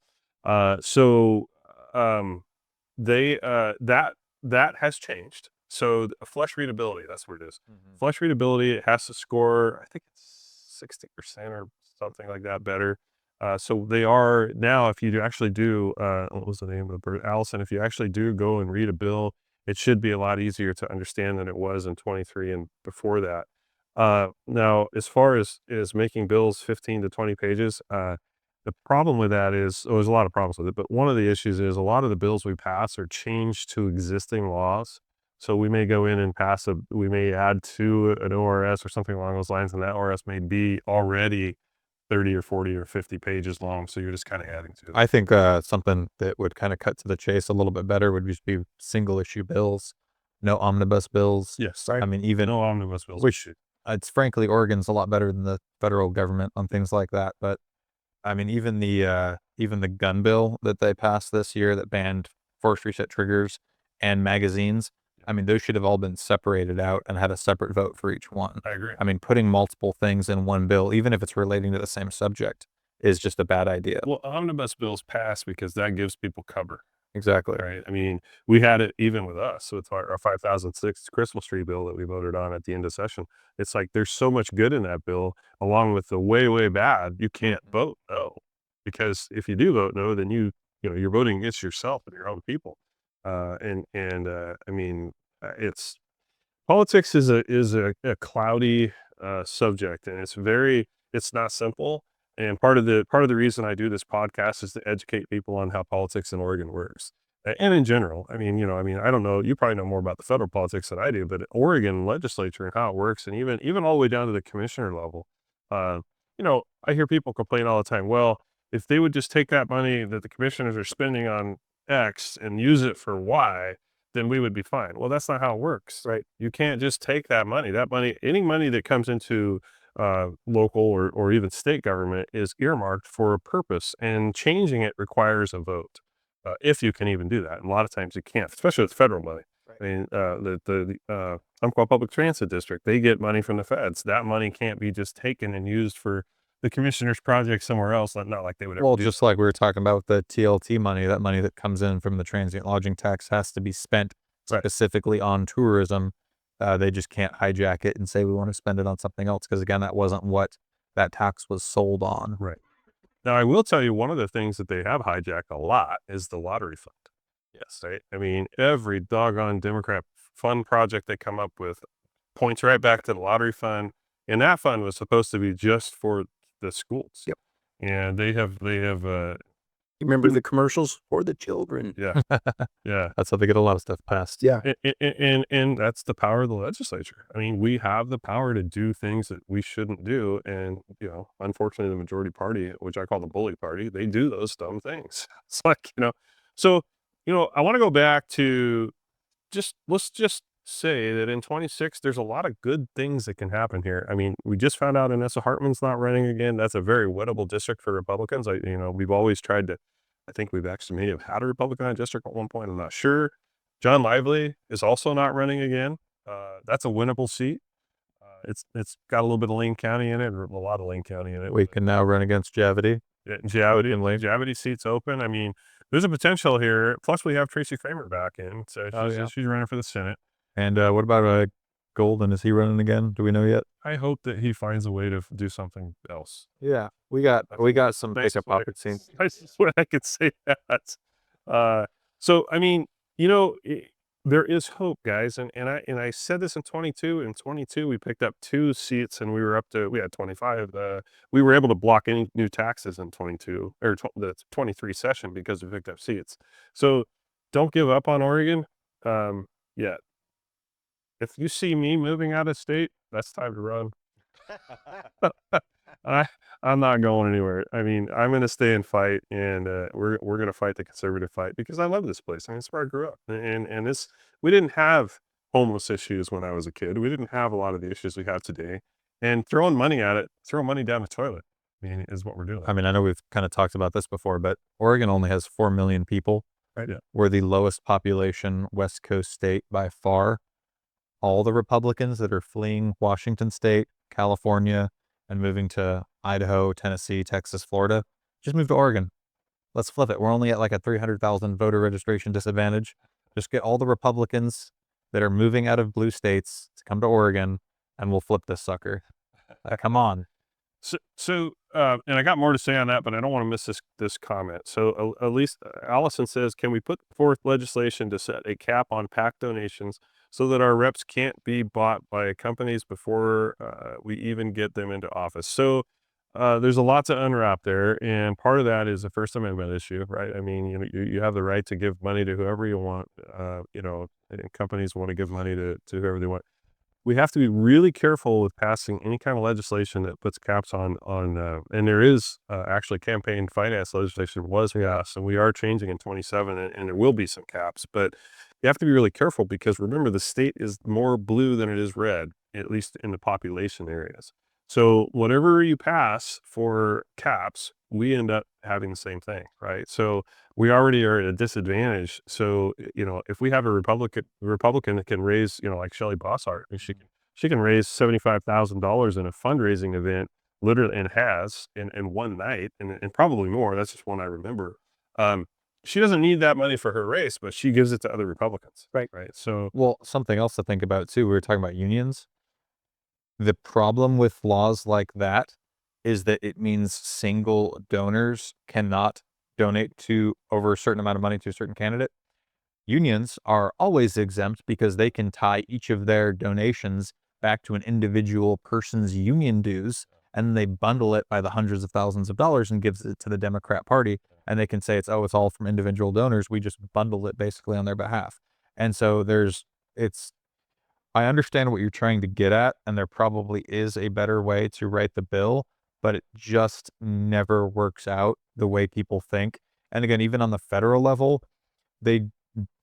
That has changed. So flush readability, that's what it is. Mhm. Flush readability, it has to score, I think it's 60% or something like that better. So they are now, if you actually do, what was the name of the bird? Allison, if you actually do go and read a bill, it should be a lot easier to understand than it was in 23 and before that. Now, as far as making bills 15 to 20 pages, the problem with that is, there's a lot of problems with it, but one of the issues is a lot of the bills we pass are changed to existing laws. So we may go in and we may add to an ORS or something along those lines, and that ORS may be already 30 or 40 or 50 pages long. So you're just kind of adding to it. I think something that would kind of cut to the chase a little bit better would just be single issue bills, no omnibus bills. Yes. I mean, even No omnibus bills. which it's frankly Oregon's a lot better than the federal government on things like that. But I mean, even the gun bill that they passed this year that banned force reset triggers and magazines. I mean, those should have all been separated out and had a separate vote for each one. I agree. I mean, putting multiple things in one bill, even if it's relating to the same subject, is just a bad idea. Well, omnibus bills pass because that gives people cover. Exactly. Right. I mean, we had it even with us with our 5006 Christmas tree bill that we voted on at the end of session. It's like there's so much good in that bill, along with the way, way bad. You can't vote no, because if you do vote no, then you're voting against yourself and your own people. I mean, it's politics is a cloudy subject, and it's not simple. And part of the reason I do this podcast is to educate people on how politics in Oregon works, and in general. I mean, I don't know. You probably know more about the federal politics than I do, but Oregon legislature and how it works, and even all the way down to the commissioner level. Uh, I hear people complain all the time. Well, if they would just take that money that the commissioners are spending on X and use it for Y, then we would be fine. Well, that's not how it works. Right. You can't just take that money. Any money that comes into local or even state government is earmarked for a purpose, and changing it requires a vote. If you can even do that. And a lot of times you can't, especially with federal money. Right. I mean, the Umpqua Public Transit District, they get money from the feds. That money can't be just taken and used for the commissioner's project somewhere else. Not like they would ever Well, do. just like we were talking about with the TLT money, that money that comes in from the transient lodging tax has to be spent Right. specifically on tourism. They just can't hijack it and say we want to spend it on something else because, again, that wasn't what that tax was sold on. Right. Now, I will tell you one of the things that they have hijacked a lot is the lottery fund. Yes. Right. I mean, every doggone Democrat fund project they come up with points right back to the lottery fund. And that fund was supposed to be just for the schools. Yep. And they have, Remember the commercials for the children? yeah. Yeah. That's how they get a lot of stuff passed. Yeah. And that's the power of the legislature. I mean, we have the power to do things that we shouldn't do. And, unfortunately, the majority party, which I call the bully party, they do those dumb things. It's like, so, I want to go back to let's just say that in 26, there's a lot of good things that can happen here. I mean, we just found out Inessa Hartman's not running again. That's a very winnable district for Republicans. We've always tried to, I think we've actually may have had a Republican in that district at one point. I'm not sure. John Lively is also not running again. That's a winnable seat. It's got a little bit of Lane County in it, or a lot of Lane County in it. We can now run against Javity. Javity seat's open. I mean, there's a potential here. Plus, we have Tracy Kramer back in, so she's running for the Senate. And what about Golden? Is he running again? Do we know yet? I hope that he finds a way to do something else. Yeah, we got some pickup opportunities. Nicest way I could say that. So I mean, there is hope, guys, and I said this in 22. In 22, we picked up 2 seats, and we had 25. We were able to block any new taxes in 22 or the 23 session because we picked up seats. So don't give up on Oregon yet. If you see me moving out of state, that's time to run. I'm not going anywhere. I mean, I'm going to stay and fight, and we're going to fight the conservative fight because I love this place. I mean, it's where I grew up, and we didn't have homeless issues when I was a kid. We didn't have a lot of the issues we have today, and throwing money down the toilet, I mean, is what we're doing. I mean, I know we've kind of talked about this before, but Oregon only has 4 million people. Right. Yeah. We're the lowest population West Coast state by far. All the Republicans that are fleeing Washington State, California, and moving to Idaho, Tennessee, Texas, Florida, just move to Oregon. Let's flip it. We're only at like a 300,000 voter registration disadvantage. Just get all the Republicans that are moving out of blue states to come to Oregon, and we'll flip this sucker. Come on. So, and I got more to say on that, but I don't want to miss this comment. So, at least Allison says, can we put forth legislation to set a cap on PAC donations so that our reps can't be bought by companies before we even get them into office? So, there's a lot to unwrap there, and part of that is the First Amendment issue, right? I mean, you have the right to give money to whoever you want, and companies want to give money to whoever they want. we have to be really careful with passing any kind of legislation that puts caps on, and there is actually campaign finance legislation was passed, and we are changing in 27, and there will be some caps, but you have to be really careful because remember the state is more blue than it is red, at least in the population areas. So whatever you pass for caps, we end up having the same thing, right? So we already are at a disadvantage. So if we have a Republican that can raise, like Shelley Bossart, she can raise $75,000 in a fundraising event, literally, and has in one night, and probably more. That's just one I remember. Um, she doesn't need that money for her race, but she gives it to other Republicans, Right. right? So Well, something else to think about too. We were talking about unions. The problem with laws like that is that it means single donors cannot donate to over a certain amount of money to a certain candidate. Unions are always exempt because they can tie each of their donations back to an individual person's union dues, and they bundle it by the hundreds of thousands of dollars and gives it to the Democrat Party, and they can say it's all from individual donors. We just bundle it basically on their behalf. And so it's I understand what you're trying to get at, and there probably is a better way to write the bill, but it just never works out the way people think. And again, even on the federal level, they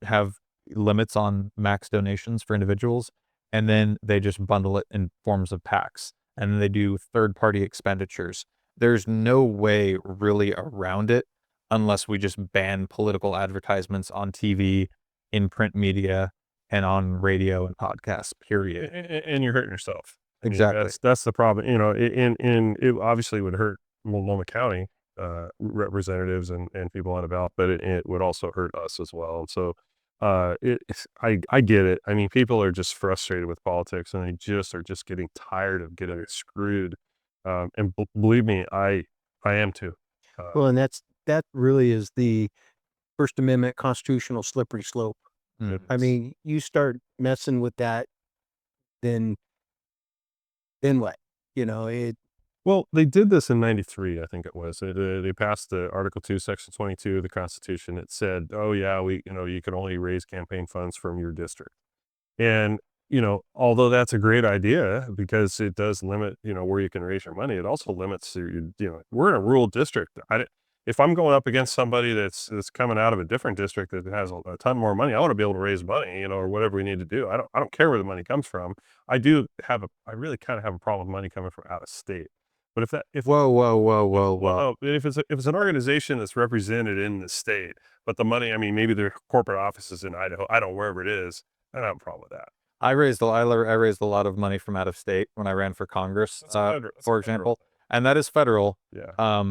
have limits on max donations for individuals, and then they just bundle it in forms of PACs, and then they do third-party expenditures. There's no way really around it unless we just ban political advertisements on TV, in print media, and on radio and podcasts, period. and you're hurting yourself. I mean, Exactly. that's the problem. And it obviously would hurt Multnomah County representatives and people on the ballot, but it would also hurt us as well. And so I get it. I mean, people are just frustrated with politics, and they just are just getting tired of getting screwed. And believe me, I am too. Well, and that really is the First Amendment constitutional slippery slope. I mean, you start messing with that, then what? It Well, they did this in '93, I think it was. They passed the Article 2, Section 22 of the Constitution. It said, "Oh yeah, you can only raise campaign funds from your district." And although that's a great idea because it does limit, where you can raise your money, it also limits we're in a rural district. If I'm going up against somebody that's coming out of a different district that has a ton more money, I want to be able to raise money, or whatever we need to do. I don't care where the money comes from. I really kind of have a problem with money coming from out of state. But if Whoa, whoa, whoa, whoa, whoa. well, if it's an organization that's represented in the state, but the money, I mean, maybe their corporate offices in Idaho, I don't know, wherever it is, I don't have a problem with that. I raised a lot of money from out of state when I ran for Congress, That's federal. That's for federal. example, and that is federal. Yeah.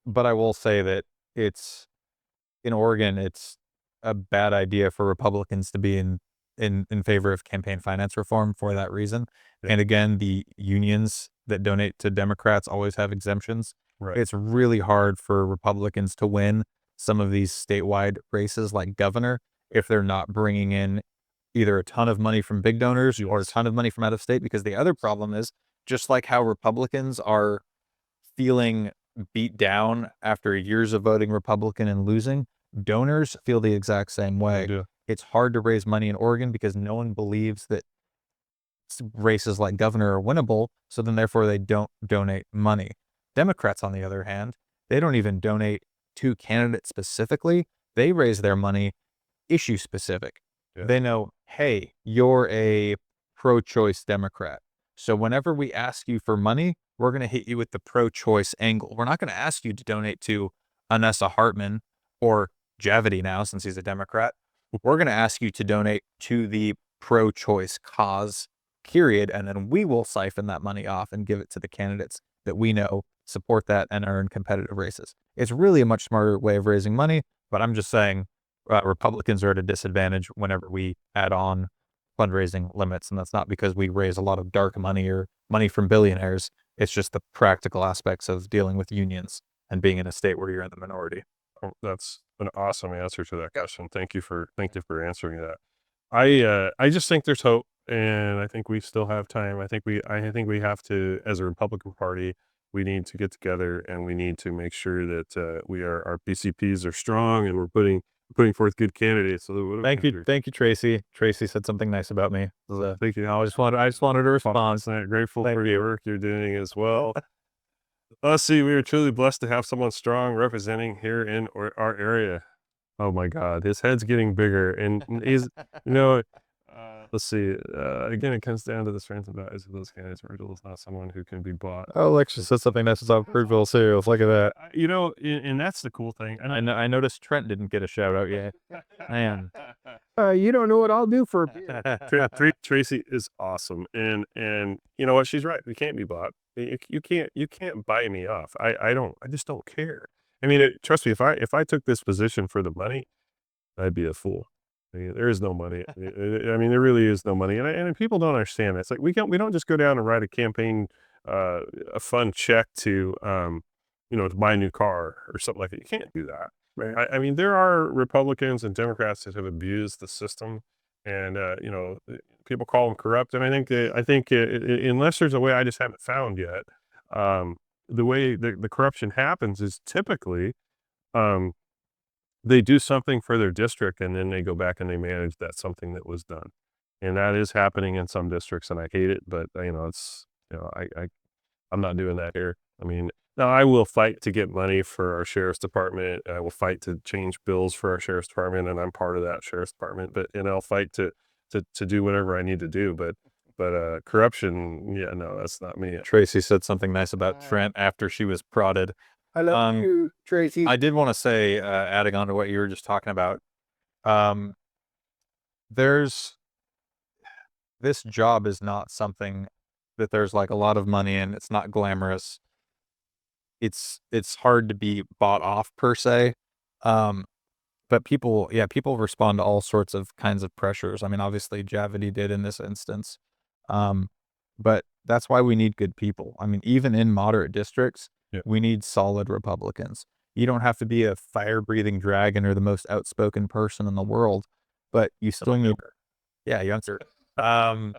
But I will say that in Oregon, it's a bad idea for Republicans to be in favor of campaign finance reform for that reason. Yeah. And again, the unions that donate to Democrats always have exemptions. Right. It's really hard for Republicans to win some of these statewide races like governor if they're not bringing in either a ton of money from big donors or a ton of money from out of state, because the other problem is, just like how Republicans are feeling beat down after years of voting Republican and losing, donors feel the exact same way. do. It's hard to raise money in Oregon because no one believes that races like governor are winnable, so then therefore they don't donate money. Democrats, on the other hand, they don't even donate to candidates specifically. They raise their money issue specific. Yeah. They know, hey, you're a pro-choice Democrat. So whenever we ask you for money, we're going to hit you with the pro-choice angle. We're not going to ask you to donate to Anessa Hartman or Javity now, since he's a Democrat. We're going to ask you to donate to the pro-choice cause, period. And then we will siphon that money off and give it to the candidates that we know support that and are in competitive races. It's really a much smarter way of raising money, but I'm just saying Republicans are at a disadvantage whenever we add on fundraising limits. And that's not because we raise a lot of dark money or money from billionaires. It's just the practical aspects of dealing with unions and being in a state where you're in the minority. Oh, that's an awesome answer to that question. Thank you for answering that. I just think there's hope, and I think we still have time. I think we have to, as a Republican Party, we need to get together and we need to make sure that our PCPs are strong, and we're putting putting forth good candidates. So that Thank you, Tracy. Tracy said something nice about me. So, thank you. I just wanted to respond. Grateful Thank for you. your work you're doing as well. Let's see. We are truly blessed to have someone strong representing here in our area. Oh my God, his head's getting bigger, and he's, you know, let's see. Again, it comes down to the strength and values of those candidates. Virgil is not someone who can be bought. Oh, Alexis said something nice about Fruitville cereals. Look at that. And that's the cool thing. And I noticed Trent didn't get a shout out yet. Man. You don't know what I'll do for a beer. Tracy is awesome, and you know what? She's right. We can't be bought. You can't buy me off. I just don't care. I mean, trust me. If I took this position for the money, I'd be a fool. I mean, there is no money. I mean, there really is no money, and people don't understand that. It's like we don't just go down and write a campaign, a fun check to, to buy a new car or something like that. You can't do that. Right. I mean, there are Republicans and Democrats that have abused the system, and people call them corrupt. And I think unless there's a way I just haven't found yet, the way the corruption happens is typically they do something for their district, and then they go back and they manage that something that was done, and that is happening in some districts, and I hate it. But it's I'm not doing that here. I mean, now I will fight to get money for our sheriff's department. I will fight to change bills for our sheriff's department, and I'm part of that sheriff's department. But I'll fight to do whatever I need to do. But corruption, yeah, no, that's not me. Tracy said something nice about Trent after she was prodded. I love you, Tracy. I did want to say, adding on to what you were just talking about, this job is not something that there's like a lot of money in. It's not glamorous. It's hard to be bought off per se. But people respond to all sorts of kinds of pressures. I mean, obviously Javity did in this instance. But that's why we need good people. I mean, even in moderate districts, we need solid Republicans. You don't have to be a fire-breathing dragon or the most outspoken person in the world, but you still need, youngster. But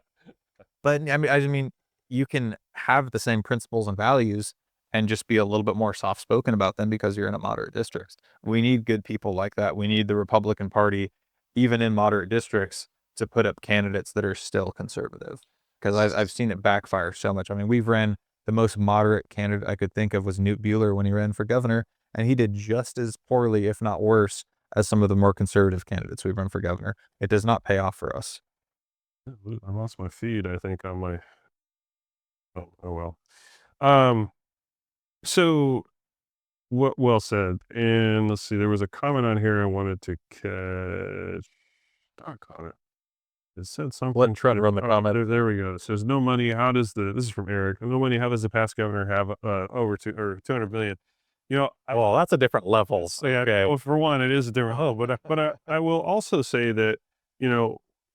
I mean, you can have the same principles and values and just be a little bit more soft-spoken about them because you're in a moderate district. We need good people like that. We need the Republican Party, even in moderate districts, to put up candidates that are still conservative. Because I've seen it backfire so much. I mean, we've ran the most moderate candidate I could think of was Newt Bueller when he ran for governor, and he did just as poorly, if not worse, as some of the more conservative candidates we've run for governor. It does not pay off for us. I lost my feed, I think, on my. Oh well. So, well said. And let's see, there was a comment on here I wanted to catch. Doggone it. It said something. Let Trent run the comment. There we go. It says, no money. This is from Eric. No money. How does the past governor have over 200 million? Well, that's a different level. So yeah, okay. Well, for one, it is a different level. But I will also say that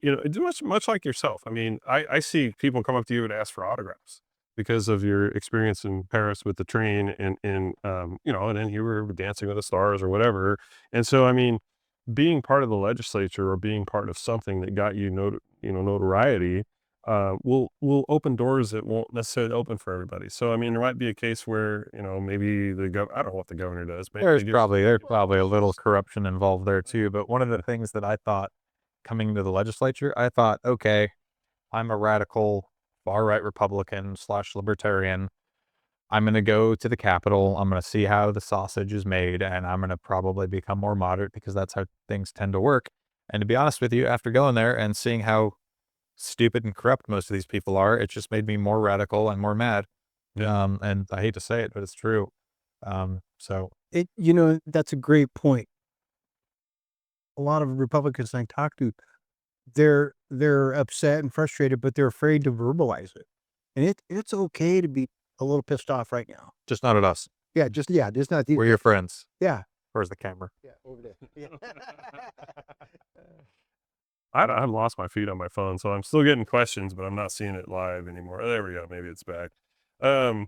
it's much like yourself. I mean, I see people come up to you and ask for autographs because of your experience in Paris with the train, and then you were Dancing with the Stars or whatever. And so, I mean, being part of the legislature or being part of something that got you notoriety will open doors that won't necessarily open for everybody. So, I mean, there might be a case where maybe I don't know what the governor does. There's probably a little corruption involved there too. But one of the things that I thought coming to the legislature, I thought, okay, I'm a radical far-right Republican / libertarian. I'm going to go to the Capitol. I'm going to see how the sausage is made, and I'm going to probably become more moderate because that's how things tend to work. And to be honest with you, after going there and seeing how stupid and corrupt most of these people are, it just made me more radical and more mad. Yeah. And I hate to say it, but it's true. So that's a great point. A lot of Republicans I talk to, they're upset and frustrated, but they're afraid to verbalize it. And it's okay to be a little pissed off right now. just not at us. Just not these. We're your friends. Yeah. Where's the camera? Yeah, over there. Yeah. I've lost my feed on my phone, so I'm still getting questions, but I'm not seeing it live anymore. There we go. Maybe it's back. Oh,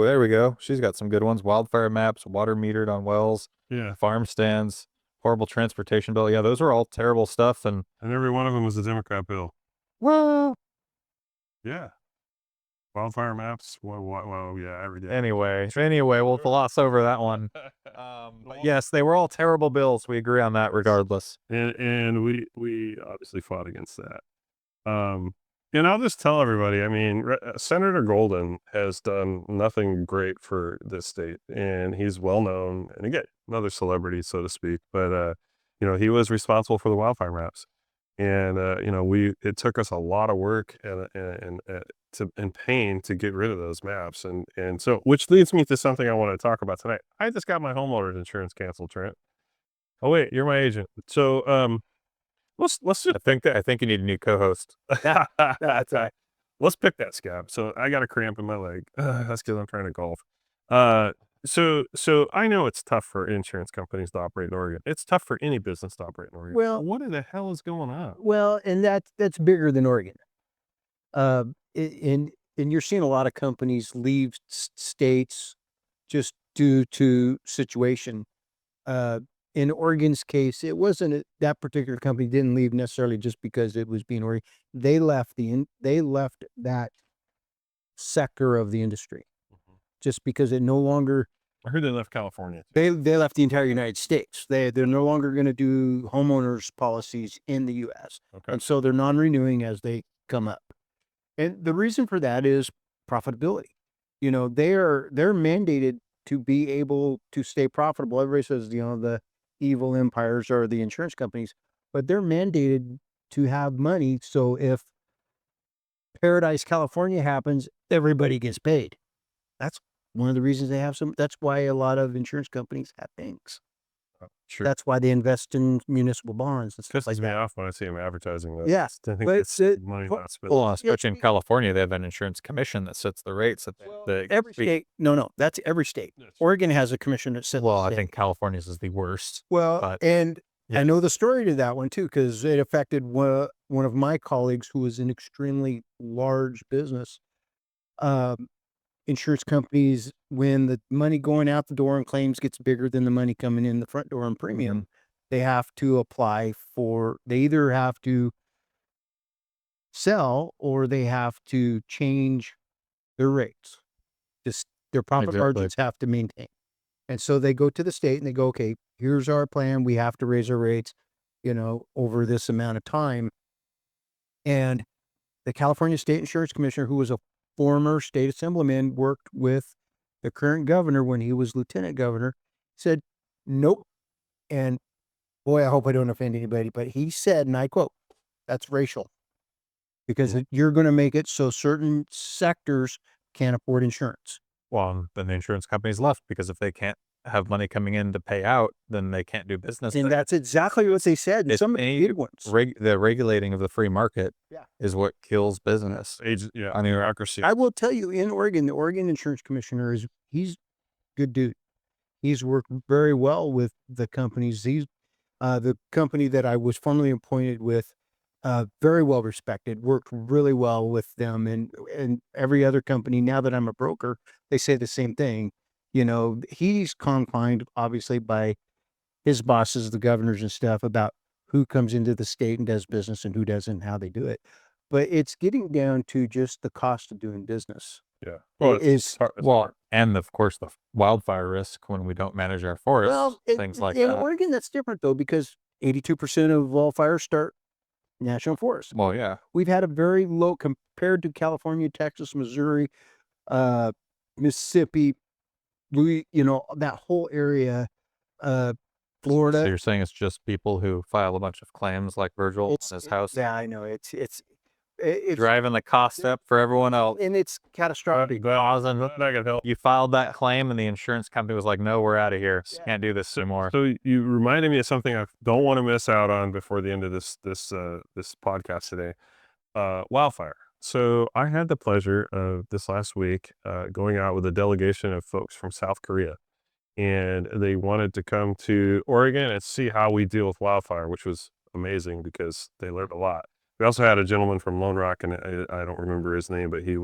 there we go. She's got some good ones. Wildfire maps, water metered on wells, farm stands, horrible transportation bill. Yeah, those are all terrible stuff. And every one of them was a Democrat bill. Well, Yeah. Wildfire maps. Well, yeah, every day. Anyway, we'll gloss over that one. But yes, they were all terrible bills. We agree on that regardless. And we obviously fought against that. And I'll just tell everybody, I mean, Senator Golden has done nothing great for this state, and he's well known, and again, another celebrity, so to speak, but, he was responsible for the wildfire maps. And, it took us a lot of work and pain to get rid of those maps. And so, which leads me to something I want to talk about tonight. I just got my homeowner's insurance canceled, Trent. Oh, wait, you're my agent. So, let's just I think you need a new co-host. that's right. Let's pick that scab. So I got a cramp in my leg. That's because I'm trying to golf. So I know it's tough for insurance companies to operate in Oregon. It's tough for any business to operate in Oregon. Well- what in the hell is going on? Well, and that's bigger than Oregon. And you're seeing a lot of companies leave states just due to situation. In Oregon's case, it wasn't that particular company didn't leave necessarily just because it was being Oregon. They left that sector of the industry just because it no longer. I heard they left California. They left the entire United States. They're no longer going to do homeowners policies in the U.S. Okay. And so they're non-renewing as they come up. And the reason for that is profitability. They're mandated to be able to stay profitable. Everybody says, the evil empires are the insurance companies, but they're mandated to have money. So if Paradise, California happens, everybody gets paid. That's one of the reasons they have that's why a lot of insurance companies have banks. Sure. That's why they invest in municipal bonds and stuff Pisses like me that. off when I see them advertising that. Yes, I think but it's money not spent. Well, especially in California, they have an insurance commission that sets the rates. Every state, no, that's every state. Yes. Oregon has a commission that sets. Well, the I state. think California's is the worst. Well, but- and yeah. I know the story to that one too, because it affected one of my colleagues who was an extremely large business. Insurance companies, when the money going out the door and claims gets bigger than the money coming in the front door in premium, they have to apply for. They either have to sell or they have to change their rates. Just their profit Exactly. margins have to maintain. And so they go to the state and they go, okay, here's our plan. We have to raise our rates, over this amount of time. And the California State Insurance Commissioner, who was a former state assemblyman, worked with the current governor when he was lieutenant governor, said, nope. And boy, I hope I don't offend anybody, but he said, and I quote, that's racial. Because you're going to make it so certain sectors can't afford insurance. Well, then the insurance companies left because if they can't have money coming in to pay out, then they can't do business. And that's exactly what they said. And It's some of the big ones. The regulating of the free market is what kills business. I mean, bureaucracy. I will tell you, in Oregon, the Oregon Insurance Commissioner he's a good dude. He's worked very well with the companies. He's the company that I was formerly appointed with, very well respected, worked really well with them, and every other company. Now that I'm a broker, they say the same thing. He's confined obviously by his bosses, the governors and stuff, about who comes into the state and does business and who doesn't, and how they do it. But it's getting down to just the cost of doing business. Yeah. Well, It's hard. And of course the wildfire risk when we don't manage our forests, things like in that. Oregon, that's different though, because 82% of all fires start national forests. Well, yeah. We've had a very low compared to California, Texas, Missouri, Mississippi, that whole area, Florida. So you're saying it's just people who file a bunch of claims like Virgil in his house, Yeah, I know. It's driving the cost up for everyone else. and it's catastrophic. That can help. You filed that claim and the insurance company was like, no, we're out of here. Yeah. Can't do this anymore. So you reminded me of something I don't want to miss out on before the end of this podcast today. Wildfire. So I had the pleasure of this last week going out with a delegation of folks from South Korea, and they wanted to come to Oregon and see how we deal with wildfire, which was amazing because they learned a lot. We also had a gentleman from Lone Rock, and I don't remember his name, but he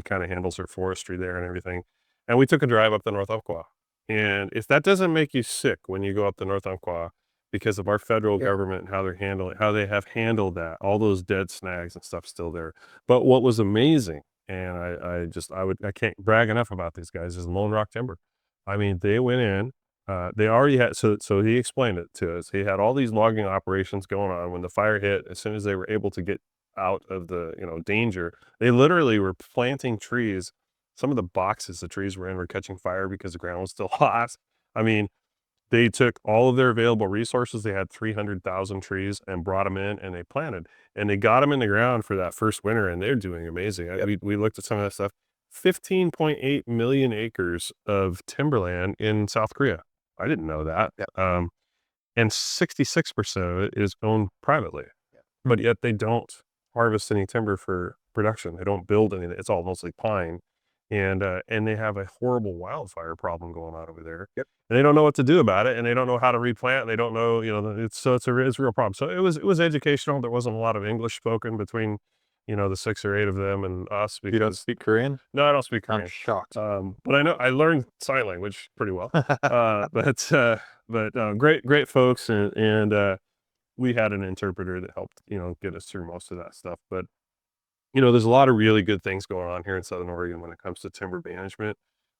kind of handles their forestry there and everything. And we took a drive up the North Umpqua. And if that doesn't make you sick when you go up the North Umpqua because of our federal government and how they have handled that, all those dead snags and stuff still there. But what was amazing and I can't brag enough about these guys, is Lone Rock Timber. I mean, they went in, they already had, so he explained it to us. He had all these logging operations going on. When the fire hit, as soon as they were able to get out of the, danger, they literally were planting trees. Some of the boxes the trees were in were catching fire because the ground was still hot. I mean, they took all of their available resources. They had 300,000 trees and brought them in and they planted and they got them in the ground for that first winter and they're doing amazing. We looked at some of that stuff. 15.8 million acres of timberland in South Korea. I didn't know that. And 66% of it is owned privately, but yet they don't harvest any timber for production. They don't build anything. It's all mostly pine. And they have a horrible wildfire problem going on over there. And they don't know what to do about it, and they don't know how to replant. They don't know, it's a real problem. So it was educational. There wasn't a lot of English spoken between, the 6 or 8 of them and us. You don't speak Korean? No, I don't speak Korean. I'm shocked. But I learned sign language pretty well. But great folks, and we had an interpreter that helped, get us through most of that stuff. But there's a lot of really good things going on here in Southern Oregon when it comes to timber management,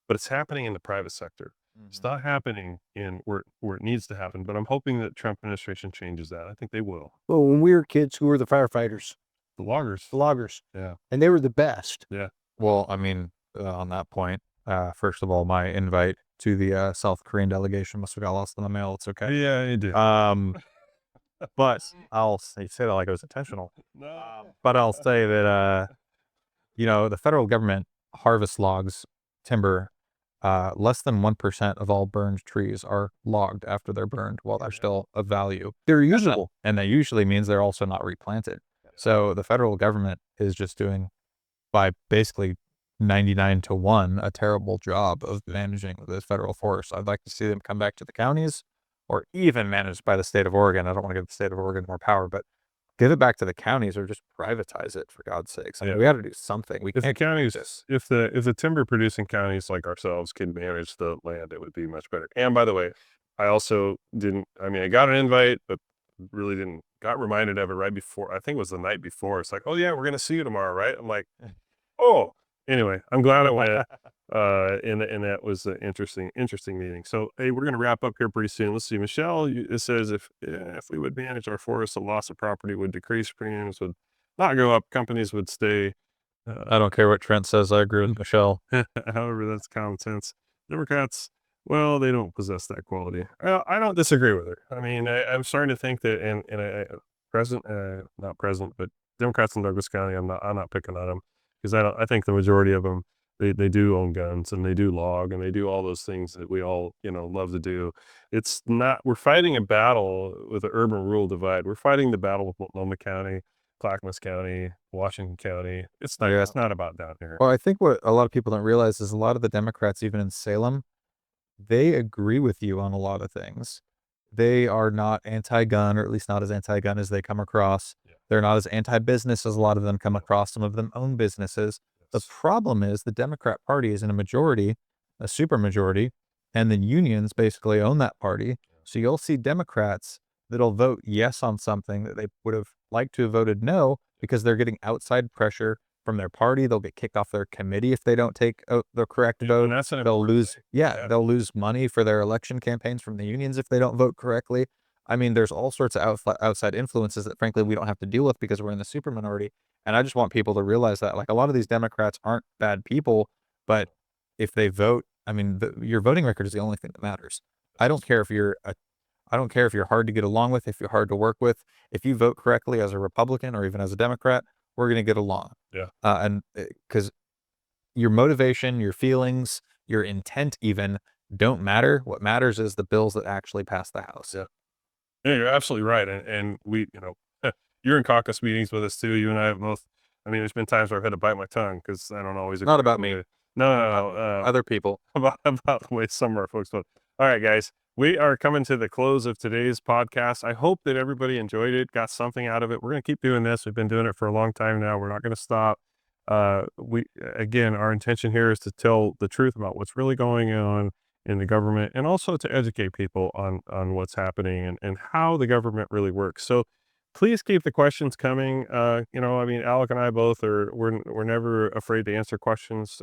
but it's happening in the private sector. It's not happening in where it needs to happen, but I'm hoping that Trump administration changes that. I think they will. Well, when we were kids, who were the firefighters? The loggers. The loggers. Yeah. And they were the best. Yeah. Well, I mean, on that point, first of all, my invite to the South Korean delegation must have got lost in the mail. It's okay. Yeah, it did. But I'll say that like it was intentional. No. But I'll say that, the federal government harvests logs, timber. Less than 1% of all burned trees are logged after they're burned while they're still of value. They're usable. And that usually means they're also not replanted. So the federal government is just doing, by basically 99 to 1, a terrible job of managing the federal forest. I'd like to see them come back to the counties or even managed by the state of Oregon. I don't want to give the state of Oregon more power, but give it back to the counties or just privatize it, for God's sakes. I mean, we got to do something. We If the can't counties, do this. if the timber producing counties like ourselves could manage the land, it would be much better. And by the way, I also I got an invite, but really got reminded of it right before. I think it was the night before. It's like, oh yeah, we're going to see you tomorrow, right? I'm like, oh, anyway, I'm glad I went. And that was an interesting meeting. So, hey, we're going to wrap up here pretty soon. Let's see. Michelle, it says if we would manage our forests, the loss of property would decrease, premiums would not go up, companies would stay. I don't care what Trent says. I agree with Michelle. However, that's common sense. Democrats, well, they don't possess that quality. Well, I don't disagree with her. I mean, I'm starting to think that, not present, but Democrats in Douglas County, I'm not picking on them because I think the majority of them, they do own guns and they do log and they do all those things that we all, love to do. It's not, we're fighting a battle with the urban rural divide. We're fighting the battle with Multnomah County, Clackamas County, Washington County. It's not about down here. Well, I think what a lot of people don't realize is a lot of the Democrats, even in Salem, they agree with you on a lot of things. They are not anti-gun, or at least not as anti-gun as they come across. Yeah. They're not as anti-business as a lot of them come across. Some of them own businesses. The problem is the Democrat Party is in a majority, a super majority, and the unions basically own that party. So you'll see Democrats that'll vote yes on something that they would have liked to have voted no because they're getting outside pressure from their party. They'll get kicked off their committee if they don't take the correct vote. And that's They'll lose, they'll lose money for their election campaigns from the unions if they don't vote correctly. I mean, there's all sorts of outside influences that frankly we don't have to deal with because we're in the super minority. And I just want people to realize that, like, a lot of these Democrats aren't bad people, but if they vote, I mean, your voting record is the only thing that matters. I don't care if you're hard to get along with, if you're hard to work with. If you vote correctly as a Republican or even as a Democrat, we're going to get along. Yeah. And because your motivation, your feelings, your intent even don't matter. What matters is the bills that actually pass the House. Yeah. Yeah, you're absolutely right. And we, you're in caucus meetings with us too. You and I have both. I mean, there's been times where I've had to bite my tongue because I don't always. Not about me. No. Other people. About the way some of our folks vote. All right, guys. We are coming to the close of today's podcast. I hope that everybody enjoyed it, got something out of it. We're going to keep doing this. We've been doing it for a long time now. We're not going to stop. Our intention here is to tell the truth about what's really going on in the government and also to educate people on what's happening and how the government really works. So please keep the questions coming. You know, I mean, Alec and I both we're never afraid to answer questions.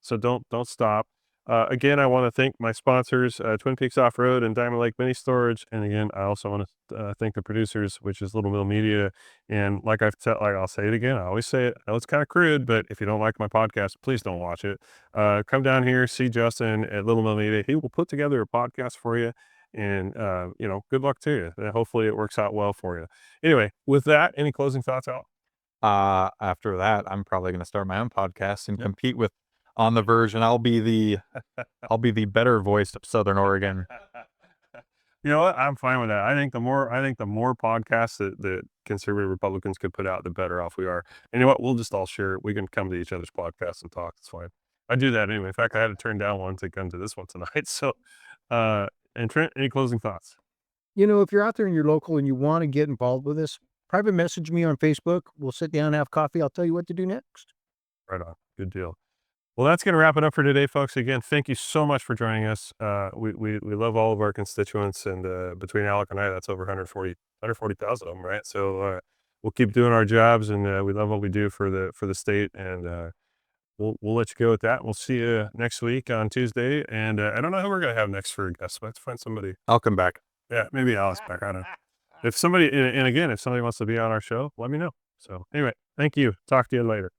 So don't stop. Again, I want to thank my sponsors, Twin Peaks Off Road and Diamond Lake Mini Storage. And again, I also want to thank the producers, which is Little Mill Media. And like I'll say it again. I always say it. I know it's kind of crude, but if you don't like my podcast, please don't watch it. Come down here, see Justin at Little Mill Media. He will put together a podcast for you. And, you know, good luck to you. Hopefully it works out well for you. Anyway, with that, any closing thoughts, Al? After that, I'm probably going to start my own podcast and compete with On the Verge, and I'll be the better voice of Southern Oregon. You know what? I'm fine with that. I think the more podcasts that conservative Republicans could put out, the better off we are. And you know what? We'll just all share it. We can come to each other's podcasts and talk. It's fine. I do that anyway. In fact, I had to turn down one to come to this one tonight. So, and Trent, any closing thoughts? You know, if you're out there and you're local and you want to get involved with us, private message me on Facebook. We'll sit down and have coffee. I'll tell you what to do next. Right on. Good deal. Well, that's going to wrap it up for today, folks. Again, thank you so much for joining us. We love all of our constituents, and between Alec and I, that's over 140,000 of them, right? So we'll keep doing our jobs, and we love what we do for the state, and we'll let you go with that. We'll see you next week on Tuesday, and I don't know who we're going to have next for a guest. Let's find somebody. I'll come back. Yeah, maybe Alice back. I don't know. If somebody, and again, if somebody wants to be on our show, let me know. So anyway, thank you. Talk to you later.